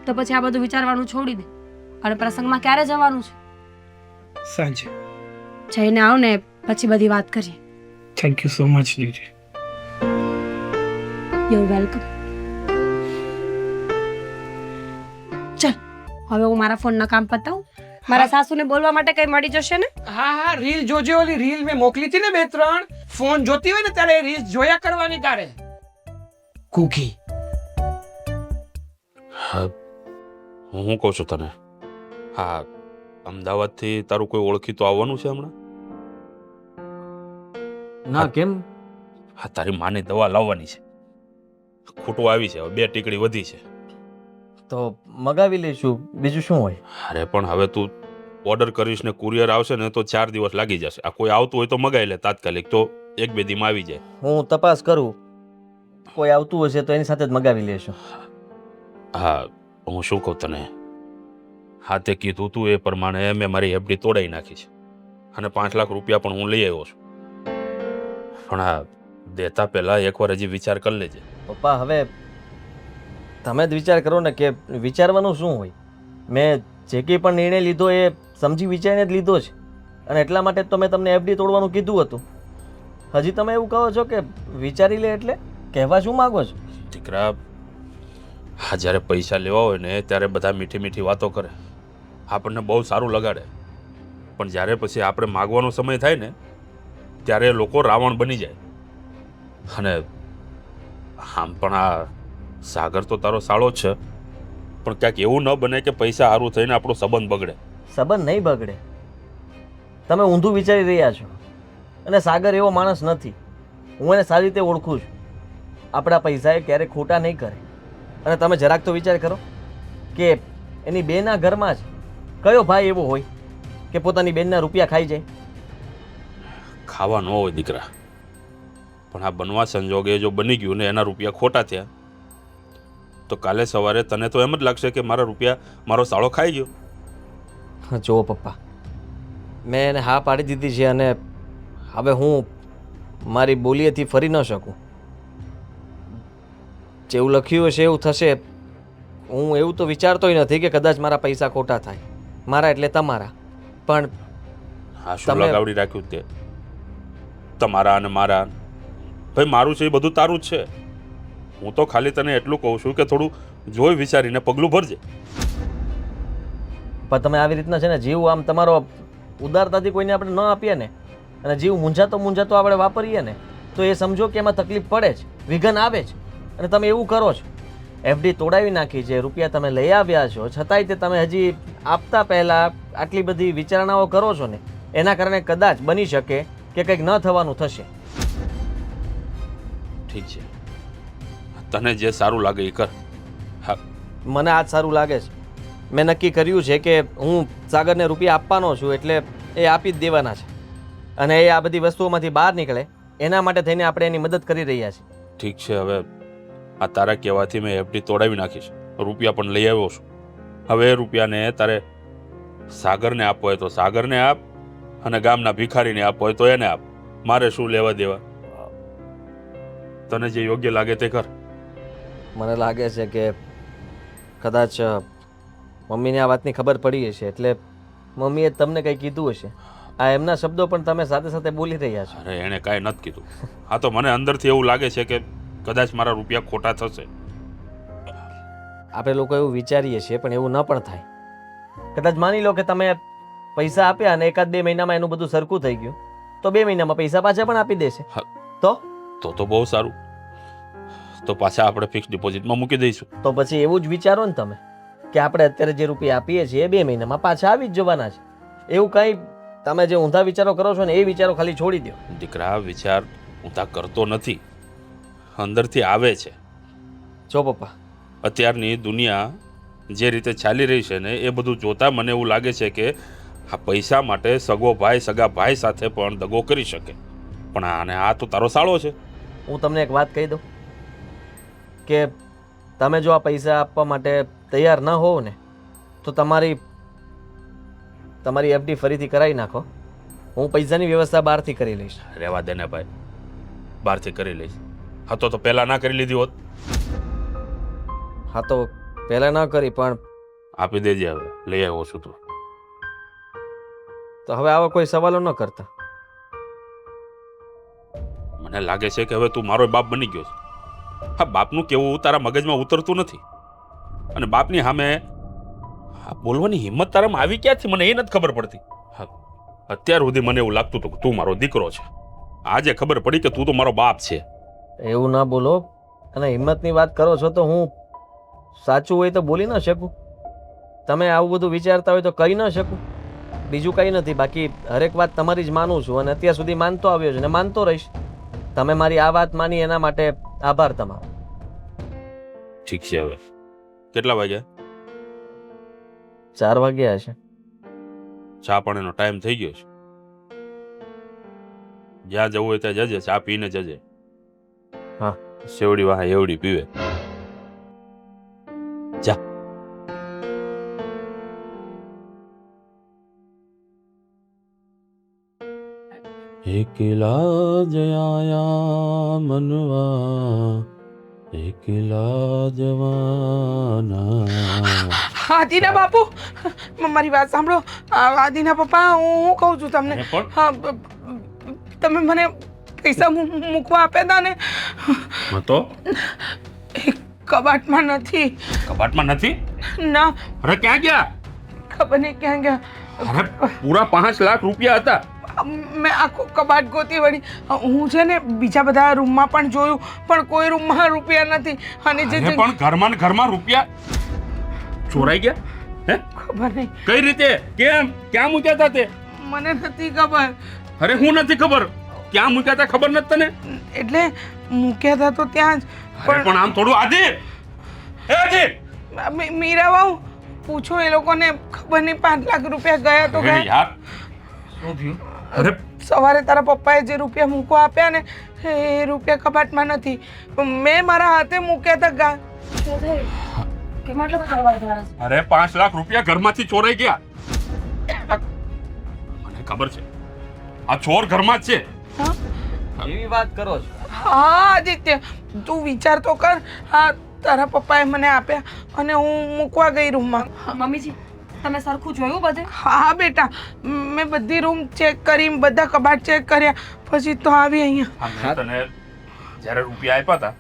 તો પછી આ બધું વિચારવાનું છોડી દે. અને પ્રસંગમાં ક્યારે જવાનું છે? સાંજે. જઈને આવ ને પછી બધી વાત કરીએ. Thank you so much Didi. You welcome. ચલ હવે હું મારા ફોનના કામ પતાવું. મારા સાસુને બોલવા માટે કઈ મળી જશે ને? હા હા, રીલ જોજે. ઓલી રીલ મેં મોકલી હતી ને 2-3. ફોન જોતી હોય ને ત્યારે એ રીલ જોયા કરવાની તારે. કુકી. હા, હું શું કહું છું તને? હા, અમદાવાદથી તારું કોઈ ઓળખીતું આવવાનું છે હમણાં? ના, કેમ? હા, તારી માની દવા લાવવાની છે. ખોટું આવી છે, હવે 2 ટીકડી વધી છે. તો મગાવી લઈશું, બીજું શું હોય. અરે પણ હવે તું ઓર્ડર કરીશ ને કુરિયર આવશે ને તો 4 દિવસ લાગી જશે. આ કોઈ આવતું હોય તો મગાવી લે તાત્કાલિક, તો 1-2 દીમાં આવી જાય. હું તપાસ કરું, કોઈ આવતું હશે તો એની સાથે જ મગાવી લેશું. હા, હું શું કહું તને, હા તે કીધું તું એ પ્રમાણે મેં મારી એફડી તોડાવી નાખી છે, અને 5 લાખ રૂપિયા પણ હું લઈ આવ્યો છું. પણ આ દેતા પહેલાં એકવાર હજી વિચાર કરી લેજે. પપ્પા, હવે તમે જ વિચાર કરો ને કે વિચારવાનું શું હોય. મેં જે કંઈ પણ નિર્ણય લીધો એ સમજી વિચારીને જ લીધો છે, અને એટલા માટે તો મેં તમને એફડી તોડવાનું કીધું હતું. હજી તમે એવું કહો છો કે વિચારી લે એટલે કહેવા શું માગો છો? દીકરા, હા, જ્યારે પૈસા લેવા હોય ને ત્યારે બધા મીઠી મીઠી વાતો કરે, આપણને બહુ સારું લગાડે, પણ જ્યારે પછી આપણે માગવાનો સમય થાય ને ત્યારે લોકો રાવણ બની જાય. અને આમ પણ આ સાગર તો તારો સાળો જ છે, પણ ક્યાંક એવું ન બને કે પૈસા સારું થઈને આપણો સંબંધ બગડે. સંબંધ નહીં બગડે. તમે ઊંધું વિચારી રહ્યા છો. અને સાગર એવો માણસ નથી. હું એને સારી રીતે ઓળખું છું. આપણા પૈસા એ ક્યારેય ખોટા નહીં કરે. અને તમે જરાક તો વિચાર કરો કે એની બેના ઘરમાં જ કયો ભાઈ એવો હોય કે પોતાની બેનના રૂપિયા ખાઈ જાય? ખાવા ન હોય દીકરા, પણ આ બનવા સંજોગે જો બની ગયું ને એના રૂપિયા ખોટા થયા તો કાલે સવારે તને તો એમ જ લાગશે કે મારા રૂપિયા મારો સાળો ખાઈ ગયો. જુઓ પપ્પા, મેં એને હા પાડી દીધી છે અને હવે હું મારી બોલીએથી ફરી ન શકું. જેવું લખ્યું હશે એવું થશે. હું એવું તો વિચારતોય નથી કે કદાચ મારા પૈસા ખોટા થાય. મારા એટલે તમારા. પણ હા, શું લગાવડી રાખ્યું તે? તમારા અને મારા. ભાઈ, મારું છે એ બધું તારું જ છે. હું તો ખાલી તને એટલું કહું છું કે થોડું જોઈ વિચારીને પગલું ભરજે. પણ તમે આવી રીતના છે ને જીવ આમ તમારો ઉદારતાથી કોઈને આપણે ન આપીએ ને અને જીવ મૂંઝાતો આપણે વાપરીએ ને તો એ સમજો કે એમાં તકલીફ પડે જ, વિઘન આવે જ. અને તમે એવું કરો છો. એફડી તોડાવી નાખી છે, રૂપિયા તમે લઈ આવ્યા છો, છતાંય તે તમે હજી આપતા પહેલાં આટલી બધી વિચારણાઓ કરો છો ને એના કારણે કદાચ બની શકે કે કંઈક ન થવાનું થશે. ઠીક છે, તને જે સારું લાગે એ કર. હા, મને આજ સારું લાગે છે. મેં નક્કી કર્યું છે કે હું સાગરને રૂપિયા આપવાનો છું એટલે એ આપી જ દેવાના છે. અને એ આ બધી વસ્તુઓમાંથી બહાર નીકળે એના માટે થઈને આપણે એની મદદ કરી રહ્યા છીએ. ઠીક છે. હવે આ તારા કહેવાથી મેં એફડી તોડાવી નાખી છે, રૂપિયા પણ લઈ આવ્યો છું. હવે એ રૂપિયાને તારે સાગરને આપવો હોય તો સાગરને આપ અને ગામના ભિખારીને આપવો હોય તો એને આપ. મારે શું લેવા દેવા? તને જે યોગ્ય લાગે તે કર. મને લાગે છે કે કદાચ મમ્મીને આ વાતની ખબર પડી હશે એટલે મમ્મીએ તમને કંઈ કીધું હશે. આ એમના શબ્દો પણ તમે સાથે સાથે બોલી રહ્યા છો. અરે, એણે કાંઈ નથી કીધું. હા, તો મને અંદરથી એવું લાગે છે કે કદાચ મારા રૂપિયા ખોટા થશે. આપણે લોકો એવું વિચારીએ છીએ પણ એવું ન પણ થાય. કદાચ માની લો કે તમે પૈસા આપ્યા અને 1-2 મહિનામાં એનું બધું સરખું થઈ ગયું તો 2 મહિનામાં પૈસા પાછા પણ આપી દેશે. હા. તો બહુ સારું. તો પાછા આપણે ફિક્સ ડિપોઝિટમાં મૂકી દઈશું. તો પછી એવું જ વિચારો ને તમે કે આપણે અત્યારે જે રૂપિયા આપીએ છીએ એ 2 મહિનામાં પાછા આવી જ જવાના છે. એવું કંઈ તમે જે ઊંધા વિચારો કરો છો ને એ વિચારો ખાલી છોડી દો. દીકરા, વિચાર ઊંધા કરતો નથી, અંદરથી આવે છે. જો પપ્પા, અત્યારની દુનિયા જે રીતે ચાલી રહી છે ને એ બધું જોતા મને એવું લાગે છે કે આ પૈસા માટે સગો ભાઈ સગા ભાઈ સાથે પણ દગો કરી શકે. પણ આ તો તારો સાળો છે. હું તમને એક વાત કહી દઉં કે તમે જો આ પૈસા આપવા માટે તૈયાર ન હોવ ને તો તમારી એફડી ફરીથી કરાવી નાખો. હું પૈસાની વ્યવસ્થા બહારથી કરી લઈશ. રહેવા દે ને ભાઈ, બહારથી કરી લઈશ. હા, તો પહેલાં ના કરી લીધી હોત. હા, તો પહેલાં ન કરી પણ આપી દેજે. હવે લઈ આવ્યો છું તું. તો હવે આવા કોઈ સવાલો ન કરતા. મને લાગે છે કે હવે તું મારો બાપ બની ગયો છે. હા, બાપનું કેવું તારા મગજમાં ઉતરતું નથી. અને બાપની સામે બોલવાની હિંમત તારામાં આવી ક્યાંથી મને એ નથી ખબર પડતી. હા, અત્યાર સુધી મને એવું લાગતું હતું કે તું મારો દીકરો છે. આજે ખબર પડી કે તું તો મારો બાપ છે. એવું ના બોલો. અને હિંમતની વાત કરો છો તો હું સાચું હોય તો બોલી ન શકું. તમે આવું બધું વિચારતા હોય તો કહી ન શકું. બીજું કંઈ નથી. બાકી હરેક વાત તમારી જ માનું છું અને અત્યાર સુધી માનતો આવ્યો છું અને માનતો રહીશ. તમે મારી આ વાત માની એના માટે આભાર તમારો. ઠીક છે. હવે કેટલા વાગ્યા? 4 વાગ્યા હશે. ચા પાણીનો ટાઈમ થઈ ગયો છે. જ્યાં જવું હોય ત્યાં જજે. ચા પીને જજે. હા. સેવડી વાહ એવડી પીવે. જા. એકલા જયા મનવા, એકલા જવાના. આદિના બાપુ, મારી વાત સાંભળો. આદિના પપ્પા, હું કહું છું તમને. પણ હા, તમે મને પૈસા મૂકવા આપ્યા હતા ને તો એ કબાટમાં નથી. કબાટમાં નથી? ના, અરે ક્યાં ગયા? ખબર નહીં ક્યાં ગયા. અરે પૂરા 5 લાખ રૂપિયા હતા. મેં આખું કબાટ ગોતી વળી. હું છે ને બીજા બધા રૂમમાં પણ જોયું, પણ કોઈ રૂમમાં રૂપિયા નથી. અને જે અરે પણ ઘરમાં ને ઘરમાં રૂપિયા ચોરાઈ ગયા? હે? ખબર નહીં, કઈ રીતે? કેમ? ક્યાં મૂક્યા હતા તે? મને નથી ખબર. અરે હું નથી ખબર. ક્યાં મૂક્યા હતા ખબર નથી તને? એટલે મૂક્યા હતા તો ત્યાં જ. અરે પણ આમ થોડું આદિ, હે આદિ, મીરા વાવ પૂછો એ લોકોને. ખબર નહીં 5 લાખ રૂપિયા ગયા તો અરે ગયા. યાર શું થયું? અરે સવારે તારા પપ્પાએ જે રૂપિયા મૂકવા આપ્યા ને એ રૂપિયા કબાટમાં નથી. મેં મારા હાથે મૂક્યા હતા ગા. કેમ આટલો બધો અવાજ આવે છે? અરે 5 લાખ રૂપિયા ઘરમાંથી ચોરાઈ ગયા. મને ખબર છે આ ચોર ઘરમાં જ છે. હા? એવી વાત કરો છો? હા આદિત્ય, તું વિચાર તો કર. હા, તારા પપ્પાએ મને આપ્યા અને હું મૂકવા ગઈ રૂમમાં. મમ્મીજી, તમે સરખું જોયું બધે? હા બેટા, મેં બધી રૂમ ચેક કરી, બધા કબાટ ચેક કર્યા, પછી તો આવી અહીંયા. મેં તને જ્યારે રૂપિયા આપ્યા હતા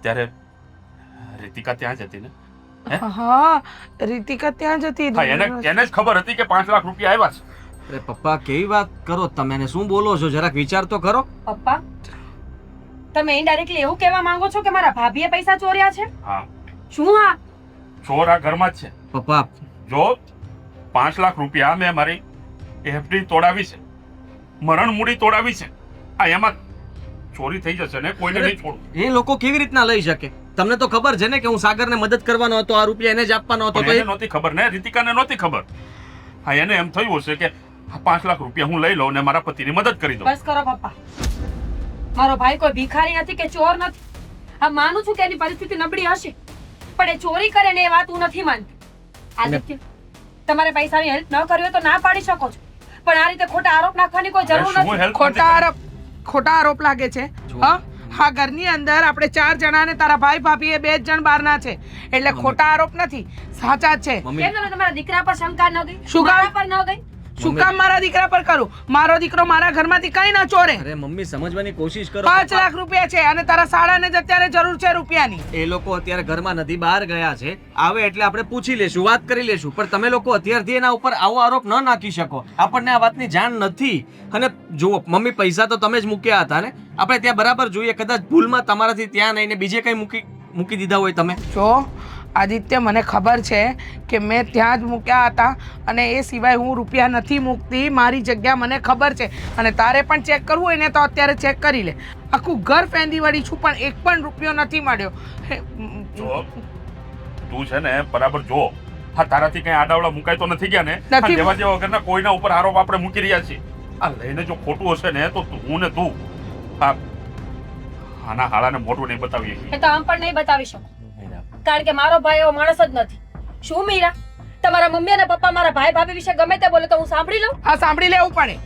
ત્યારે રીતિકા ત્યાં જ હતી ને? હે? હા, રીતિકા ત્યાં જ હતી. હા, એને જ ખબર હતી કે 5 લાખ રૂપિયા આવ્યા છે. અરે પપ્પા કેવી વાત કરો તમે? એને શું બોલો છો? જરાક વિચાર તો કરો. પપ્પા, તમે ઇનડાયરેક્ટલી એવું કહેવા માંગો છો કે મારા ભાભીએ પૈસા ચોર્યા છે? હા, શું? હા, ચોર આ ઘરમાં જ છે. પપ્પા જો 5 લાખ રૂપિયા મેં મારી એફડી તોડાવી છે, મરણ મૂડી તોડાવી છે. આ એમાં ચોરી થઈ જશે ને, કોઈને નહીં છોડું. એ લોકો કેવી રીતના લઈ શકે? તમને તો ખબર છે ને કે હું સાગરને મદદ કરવાનો હતો, આ રૂપિયા એને જ આપવાનો હતો. પણ તો એને નહોતી ખબર ને, રીતિકાને નહોતી ખબર. હા, એને એમ થયું હશે કે આ 5 લાખ રૂપિયા હું લઈ લઉં ને મારા પતિની મદદ કરી દઉં. બસ કરો પપ્પા. મારો ભાઈ કોઈ ભિખારી નથી કે ચોર નથી. હા, માનું છું કે એની પરિસ્થિતિ નબળી હશે, પણ એ ચોરી કરે ને એ વાત હું નથી માનતી. આદિત્ય, તમારે પૈસાની હેલ્પ ન કરવી હોય તો ના પાડી શકો છો, પણ આ રીતે ખોટા આરોપ નાખવાની કોઈ જરૂર શું નથી. help ખોટા આરોપ લાગે છે. હા, હા, ઘરની અંદર આપણે 4 જણા ને તારા ભાઈ ભાભી એ 2 જણ બહારના છે, એટલે ખોટા આરોપ નથી, સાચા જ છે. મમ્મી કેમ તને તમારા દીકરા પર શંકા ન ગઈ? શું કામ? મારા પર ન ગઈ? શું કામ મારા દીકરા પર કરું? મારો દીકરો મારા ઘરમાંથી કઈ ન ચોરે. અરે મમ્મી સમજવાની કોશિશ કરો. 5 લાખ રૂપિયા છે અને તારા સાળાને જ અત્યારે જરૂર છે રૂપિયાની. એ લોકો અત્યારે ઘરમાં નથી, બહાર ગયા છે. આવે એટલે આપણે પૂછી લેશું, વાત કરી લેશું. પણ તમે લોકો અત્યારથી એના ઉપર આવો આરોપ ન નાખી શકો. આપણને આ વાતની જાણ નથી. અને જુઓ મમ્મી, પૈસા તો તમે જ મૂક્યા હતા ને? આપણે ત્યાં બરાબર જોઈએ, કદાચ ભૂલમાં તમારાથી ત્યાં નહીં ને બીજે કઈ મૂકી દીધા હોય તમે. જો આદિત્ય, મને ખબર છે કે મેં ત્યાં જ મૂક્યા હતા અને એ સિવાય હું રૂપિયા નથી મૂકતી. મારી જગ્યા મને ખબર છે અને તારે પણ ચેક કરવું હોય ને તો અત્યારે ચેક કરી લે. આખું ઘર ફેંદી વળી છું પણ એક પણ રૂપિયો નથી મળ્યો. જો તું છે ને બરાબર જો, હા, તારાથી કઈ આડાવડા મુકાય તો નથી ગયા ને? નથી. આ જેવા જેવા વગરના કોઈના ઉપર આરોપ આપણે મૂકી રહ્યા છીએ. આ લઈને જો ખોટું હશે ને તો હું ને તું આના હાળાને મોઢું નહીં બતાવીએ. એ તો આમ પણ નહીં બતાવી શકો, કારણ કે મારો ભાઈ એવો માણસ જ નથી. શું મીરા, તમારા મમ્મી અને પપ્પા મારા ભાઈ ભાભી વિશે ગમે તે બોલે તો હું સાંભળી લઉં? આ સાંભળી લેવું પડે,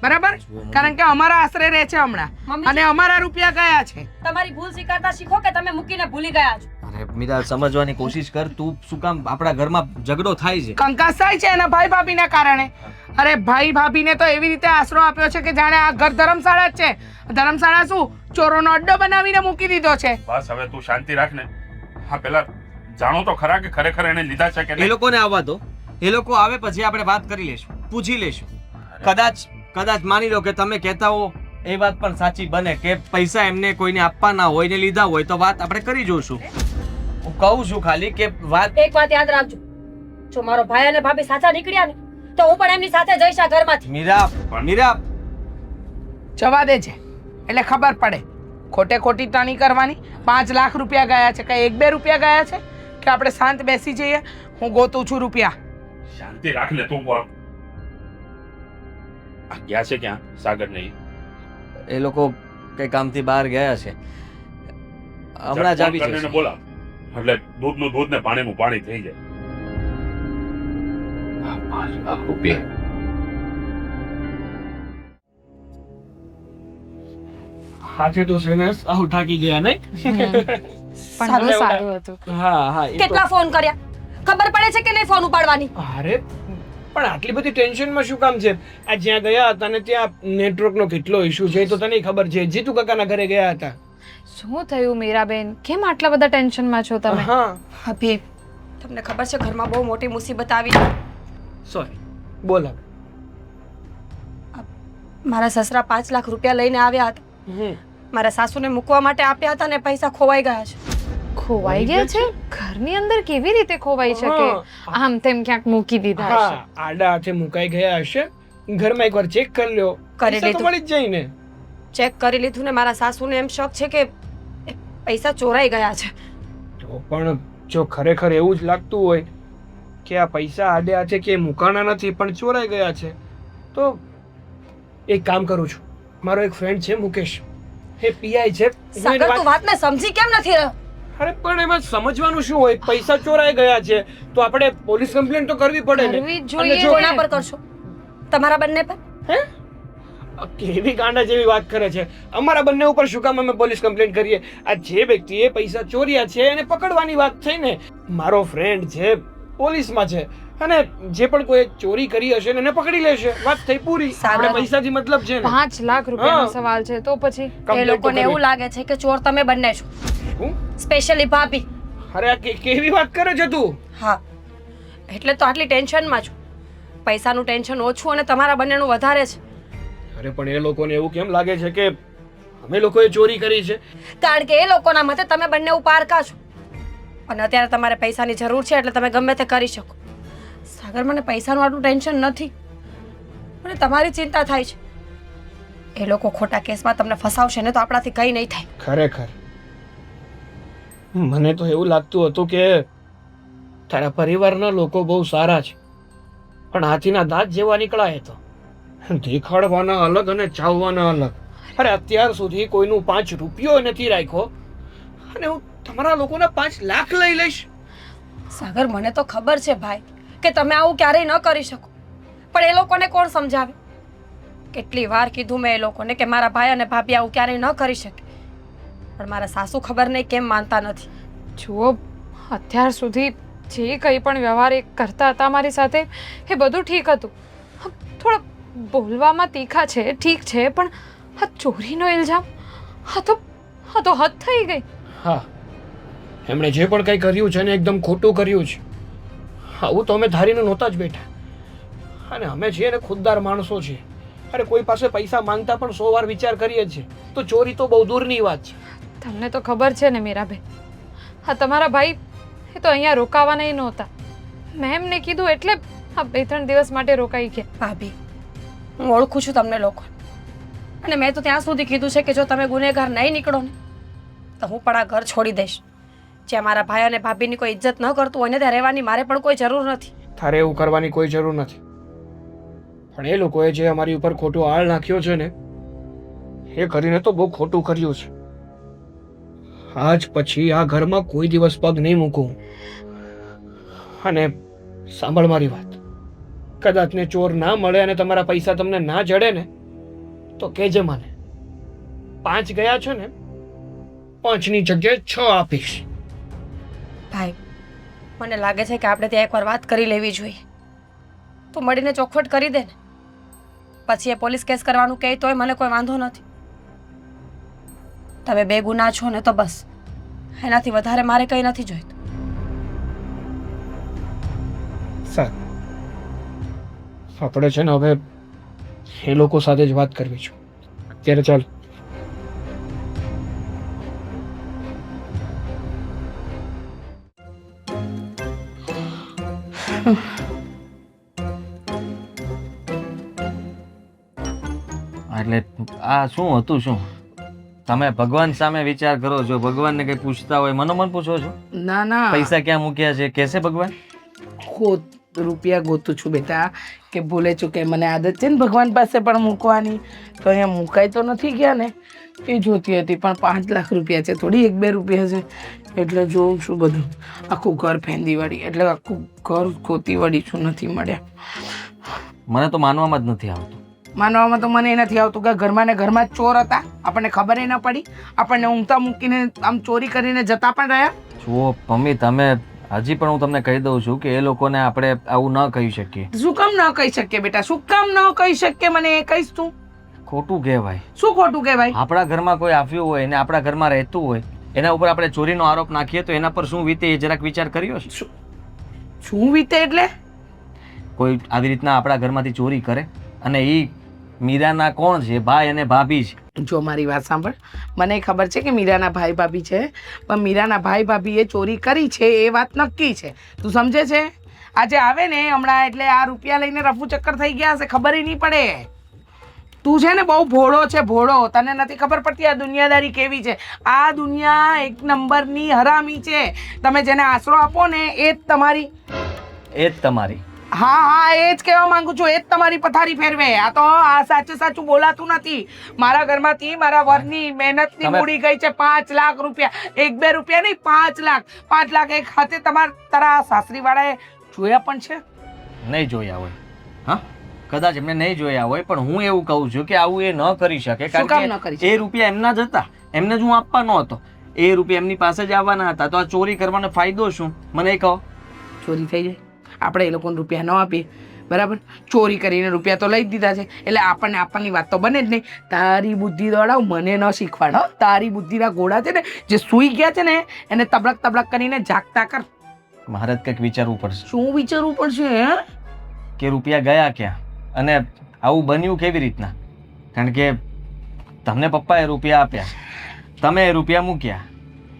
બરાબર? કારણ કે અમારા આશરે રહે છે હમણાં મમ્મી, અને અમારા રૂપિયા ગયા છે. તમારી ભૂલ સ્વીકારતા શીખો કે તમે મૂકીને ભૂલી ગયા છો. અરે મીરા, સમજવાની કોશિશ કર. તું શું કામ આપણા ઘરમાં ઝઘડો થાય છે? કંકાસ થાય છે એના ભાઈ ભાભીના કારણે. અરે ભાઈ ભાભીને તો એવી રીતે આશરો આપ્યો છે કે જાણે આ ઘર ધર્મશાળા જ છે. ધર્મશાળા શું, ચોરોનો અડ્ડો બનાવીને મૂકી દીધો છે. બસ હવે તું શાંતિ રાખ ને. હા, પેલા જાણો તો ખરા કે ખરેખર એને લીધા છે કે એ નહીં? લોકોને આવવા દો. એ લોકો આવે પછી આપણે વાત કરી લેશું, પૂછી લેશું. કદાચ માની લો કે તમે કહેતા હો એ વાત પણ સાચી બને કે પૈસા એમને કોઈને આપવાના હોય ને લીધા હોય તો વાત આપણે કરી જોઈશું. હું કહું છું ખાલી કે વાત. એક વાત યાદ રાખજો, જો મારો ભાઈ અને ભાભી સાચા નીકળ્યા ને તો હું પણ એમની સાથે જઈશ આ ઘરમાંથી. મીરા જવા દે છે એટલે ખબર પડે. ખોટે ખોટી ટણી કરવાની. 5 લાખ રૂપિયા ગયા છે, કઈ 1-2 રૂપિયા ગયા છે કે આપણે શાંત બેસી જઈએ? હું ગોતું છું રૂપિયા. શાંતિ રાખ ને તું. આ ગયા છે ક્યાં સાગર? નહીં, એ લોકો કઈ કામથી બહાર ગયા છે, હમણાં જ આવી જશે. બોલા એટલે દૂધનું દૂધ ને પાણીનું પાણી થઈ જાય. 5 લાખ રૂપિયા આજે તો છે ને સાવ થાકી ગયા નહીં? પણ બહુ સારું હતું. હા હા, એ તો કેટલા ફોન કર્યા? ખબર પડે છે કે નહીં ફોન ઉપાડવાની? અરે પણ આટલી બધી ટેન્શનમાં શું કામ છે? આ જ્યાં ગયા હતા ને ત્યાં નેટવર્કનો કેટલો ઇશ્યુ છે એ તો તને ખબર છે. જીતુ કાકાના ઘરે ગયા હતા. શું થયું મીરાબેન? કેમ આટલા બધા ટેન્શનમાં છો તમે? હા ભાભી તમને ખબર છે ઘરમાં બહુ મોટી મુસીબત આવી છે. સોરી બોલ હવે. મારા સસરા 5 લાખ રૂપિયા લઈને આવ્યા હતા. હમ મારા સાસુને મૂકવા માટે આપ્યા હતા ને પૈસા ખોવાઈ ગયા છે. ખોવાઈ ગયા છે? ઘરની અંદર કેવી રીતે ખોવાઈ શકે? આમ તેમ ક્યાંક મૂકી દીધા હશે. હા આડા હાથે મુકાઈ ગયા હશે. ઘરમાં એકવાર ચેક કરી લ્યો. કરી પૈસા તો લીધું. મળી જ જાય ને. ચેક કરી લીધું ને મારા સાસુને એમ શક છે કે એ પૈસા ચોરાઈ ગયા છે. તો પણ જો ખરેખર એવું જ લાગતું હોય કે આ પૈસા આડે હાથે કે મુકાણા નથી પણ ચોરાઈ ગયા છે તો એક કામ કરું છું. મારો એક ફ્રેન્ડ છે મુકેશ, એ પીઆઈ છે. હું એને સાગર તું વાતને સમજી કેમ નથી રહ્યો? અરે પણ એમાં સમજવાનું શું હોય? પૈસા ચોરાઈ ગયા છે તો આપણે પોલીસ કમ્પ્લેન તો કરવી પડે ને. કરવી જ અને જોઈએ. જો કોના પર કરશો? તમારા બંને પર? કેવી ગાંડા જેવી વાત કરે છે. અમારા બંને ઉપર શું કામ અમે પોલીસ કમ્પ્લેન કરીએ? આ જે વ્યક્તિએ પૈસા ચોર્યા છે એને પકડવાની વાત થઈ ને. મારો ફ્રેન્ડ છે, પોલીસમાં છે અને જે પણ કોઈ ચોરી કરી હશે ને એને પકડી લેશે. વાત થઈ પૂરી. આપણે પૈસાથી મતલબ છે ને. 5 લાખ રૂપિયાનો હા. સવાલ છે તો પછી એ Complaint તો લોકોને કરવી. એવું લાગે છે કે ચોર તમે બંને છો, હું? સ્પેશિયલી ભાભી. અરે આ કેવી વાત કરે છે તું? હા એટલે તો આટલી ટેન્શનમાં છું. પૈસાનું ટેન્શન ઓછું અને તમારા બંનેનું વધારે છે. અરે પણ એ લોકોને એવું કેમ લાગે છે કે અમે લોકોએ ચોરી કરી છે? કારણ કે એ લોકોના મતે તમે બંને પારકા છો અને અત્યારે તમારે પૈસાની જરૂર છે એટલે તમે ગમે તે કરી શકો. સાગર મને પૈસાનું આટલું ટેન્શન નથી, મને તમારી ચિંતા થાય છે. એ લોકો ખોટા કેસમાં તમને ફસાવશે ને તો આપણાથી કંઈ નહીં થાય. ખરેખર મને તો એવું લાગતું હતું કે તારા પરિવારના લોકો બહુ સારા છે પણ હાથીના દાંત જેવા નીકળાય તો દેખાડવાના અલગ અને ચાવવાના અલગ. અરે અત્યાર સુધી કોઈનું 5 રૂપિયો નથી રાખ્યો અને હું તમારા લોકોના 5 લાખ લઈ લઈશ. સાગર મને તો ખબર છે ભાઈ કે તમે આવું ક્યારેય ન કરી શકો, પણ એ લોકોને કોણ સમજાવે? કેટલી વાર કીધું મેં એ લોકોને કે મારા ભાઈ અને ભાભી આવું ક્યારેય ન કરી શકે, પણ મારા સાસુ ખબર નહીં કેમ માનતા નથી. જુઓ, અત્યાર સુધી જે કંઈ પણ વ્યવહાર એ કરતા હતા મારી સાથે એ બધું ઠીક હતું. થોડા બોલવામાં તીખા છે, ઠીક છે, પણ આ ચોરીનો ઇલ્ઝામ આ તો હદ થઈ ગઈ. હા એમણે જે પણ કંઈ કર્યું છે ને એકદમ ખોટું કર્યું છે. આવું તો અમે ધારીને નહોતા જ બેઠા અને અમે છીએ ને ખુદદાર માણસો છીએ. અરે કોઈ પાસે પૈસા માંગતા પણ 100 વાર વિચાર કરીએ છીએ તો ચોરી તો બહુ દૂરની વાત છે. તમને તો ખબર છે ને મીરાબેન, હા તમારા ભાઈ એ તો અહીંયા રોકાવાના ય નહોતા. મેં એમને કીધું એટલે આ 2-3 દિવસ માટે રોકાઈ ગયા. ભાભી હું ઓળખું છું તમને લોકો અને મેં તો ત્યાં સુધી કીધું છે કે જો તમે ગુનેગાર નહીં નીકળો ને તો હું પણ આ ઘર છોડી દઈશ. જ્યાં મારા ભાઈ અને ભાભીની કોઈ ઇજ્જત ન કરતું હોય ને ત્યાં રહેવાની મારે પણ કોઈ જરૂર નથી. તારે એવું કરવાની કોઈ જરૂર નથી પણ એ લોકોએ જે અમારી ઉપર ખોટો આળ નાખ્યો છે ને એ કરીને તો બહુ ખોટું કર્યું છે. આજ પછી આ ઘરમાં કોઈ દિવસ પગ નહીં મૂકું. અને સાંભળ મારી વાત, કદાચ ને ચોર ના મળે અને તમારા પૈસા તમને ના જડે ને તો કહેજે મને. 5 ગયા છે ને 5ની જગ્યાએ 6 આપીશ. ભાઈ મને લાગે છે કે આપણે ત્યાં એકવાર વાત કરી લેવી જોઈએ. તો મળીને ચોખવટ કરી દે ને, પછી એ પોલીસ કેસ કરવાનું કહે તોય મને કોઈ વાંધો નથી. તમે 2 ગુના છો ને તો બસ, એનાથી વધારે મારે કંઈ નથી જોઈતું. સારું આપણે છે ને હવે એ લોકો સાથે જ વાત કરવી છે. અત્યારે ચાલ. એટલે આ શું હતું? શું તમે ભગવાન સામે વિચાર કરો છો? ભગવાનને કંઈ પૂછતા હોય મનોમન પૂછો છો? ના ના, પૈસા ક્યાં મૂક્યા છે કહેશે ભગવાન? રૂપિયા ગોતું છું બેટા, કે ભૂલે ચૂકે મને આદત છે ને ભગવાન પાસે પણ મૂકવાની, તો અહીંયા મુકાઈ તો નથી ગયા ને એ જોતી હતી. પણ 5 લાખ રૂપિયા છે, થોડી 1-2 રૂપિયા છે એટલે જોઉં છું બધું. આખું ઘર ફેંદી વળી, એટલે આખું ઘર ગોતી વળી છું, નથી મળ્યા. મને તો માનવામાં જ નથી આવતું. માનવામાં તો મને એ નથી આવતું કે ઘરમાં ને ઘરમાં જ ચોર હતા, આપણને ખબર ન પડી, આપણને ઊંઘતા મૂકીને આમ ચોરી કરીને જતા પણ રહ્યા. જુઓ મમ્મી, તમે હજી પણ હું તમને કહી દઉં છું કે એ લોકોને આપણે આવું ન કહી શકીએ. શું કામ ન કહી શકીએ બેટા? શું કામ ન કહી શકીએ? મને એ કહીશ તું. ખોટું કહેવાય. શું ખોટું કહેવાય? આપણા ઘરમાં કોઈ આવ્યું હોય ને આપણા ઘરમાં રહેતું હોય, એના ઉપર આપણે ચોરીનો આરોપ નાખીએ તો એના પર શું વીતે એ જરાક વિચાર કર્યો છે? શું વીતે એટલે? કોઈ આવી રીતના આપણા ઘરમાંથી ચોરી કરે અને એ મીરાના કોણ છે? ભાઈ અને ભાભી છે. જો મારી વાત સાંભળ, મને ખબર છે કે મીરાના ભાઈ ભાભી છે, પણ મીરાના ભાઈ ભાભીએ ચોરી કરી છે એ વાત નક્કી છે. તું સમજે છે? આજે આવે ને હમણાં એટલે આ રૂપિયા લઈને રફુ ચક્કર થઈ ગયા હશે, ખબર નહીં પડે. તું છે ને બહુ ભોળો છે, ભોળો. તને નથી ખબર પડતી આ દુનિયાદારી કેવી છે. આ દુનિયા એક નંબરની હરામી છે. તમે જેને આશરો આપો ને એ જ તમારી એ જ તમારી. હા હા, એ જ કહેવા માંગુ છું. એ જ તમારી પથારી ફેરવે. આ તો આ સાચું સાચું બોલાતું નથી. મારા ઘરમાંથી મારા વરની મહેનતની મૂડી ગઈ છે 5 લાખ રૂપિયા. 1-2 રૂપિયા નહીં, 5 લાખ. 5 લાખ એક હાથે તારા સાસરીવાળાએ જોયા પણ છે? નહીં જોયા હોય. હા, કદાચ એમને નહીં જોયા હોય, પણ હું એવું કહું છું કે આવું એ ન કરી શકે. શું કામ ન કરી શકે? એ રૂપિયા એમના જ હતા, એમને જ હું આપવાનો હતો. એ રૂપિયા એમની પાસે જ આવવાના હતા, તો આ ચોરી કરવાનો ફાયદો શું? મને એ કહો. ચોરી થઈ જાય, આપણે એ લોકોને રૂપિયા ન આપીએ, બરાબર? ચોરી કરીને રૂપિયા તો લઈ જ દીધા છે, એટલે આપણને આપવાની વાત તો બને જ નહીં. તારી બુદ્ધિ દોડાવ, મને ન શીખવાડ. હો, તારી બુદ્ધિના ઘોડા છે ને જે સૂઈ ગયા છે ને એને તબડક તબડક કરીને જાગતા કર. મારે જ કંઈક વિચારવું પડશે. શું વિચારવું પડશે? હે, કે રૂપિયા ગયા ક્યાં અને આવું બન્યું કેવી રીતના? કારણ કે તમને પપ્પાએ રૂપિયા આપ્યા, તમે એ રૂપિયા મૂક્યા.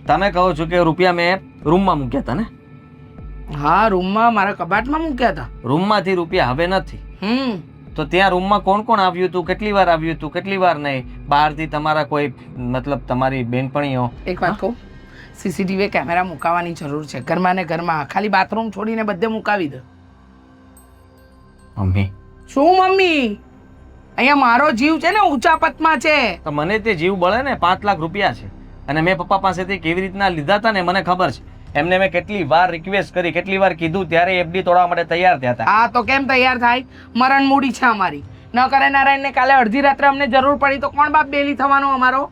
તમે કહો છો કે રૂપિયા મેં રૂમમાં મૂક્યા હતા ને? હા, રૂમમાં મારા કબાટમાં મૂક્યા હતા. રૂમમાંથી રૂપિયા હવે નથી. તો ત્યાં રૂમમાં કોણ કોણ આવ્યું હતું? કેટલી વાર આવ્યું હતું? કેટલી વાર નહીં? બહારથી તમારા કોઈ મતલબ તમારી બેનપણીઓ? એક વાત કહું, સીસીટીવી કેમેરા મુકાવવાની જરૂર છે ઘરમાં ને ઘરમાં. ખાલી બાથરૂમ છોડીને બધે મુકાવી દો. મમ્મી. શું મમ્મી? અહીંયા મારો જીવ છે ને ઊંચા પતમાં છે. તો મને તે જીવ બળે ને. 5 લાખ રૂપિયા છે અને મેં પપ્પા પાસેથી કેવી રીતના લીધા હતા ને મને ખબર છે. એમને મેં કેટલી વાર રિક્વેસ્ટ કરી, કેટલી વાર કીધું, ત્યારે એફડી તોડવા માટે તૈયાર થયા હતા. હા, તો કેમ તૈયાર થાય? મરણ મૂડી છે અમારી. ન કરે નારાયણને કાલે અડધી રાત્રે અમને જરૂર પડી તો કોણ બાપ બેલી થવાનો અમારો?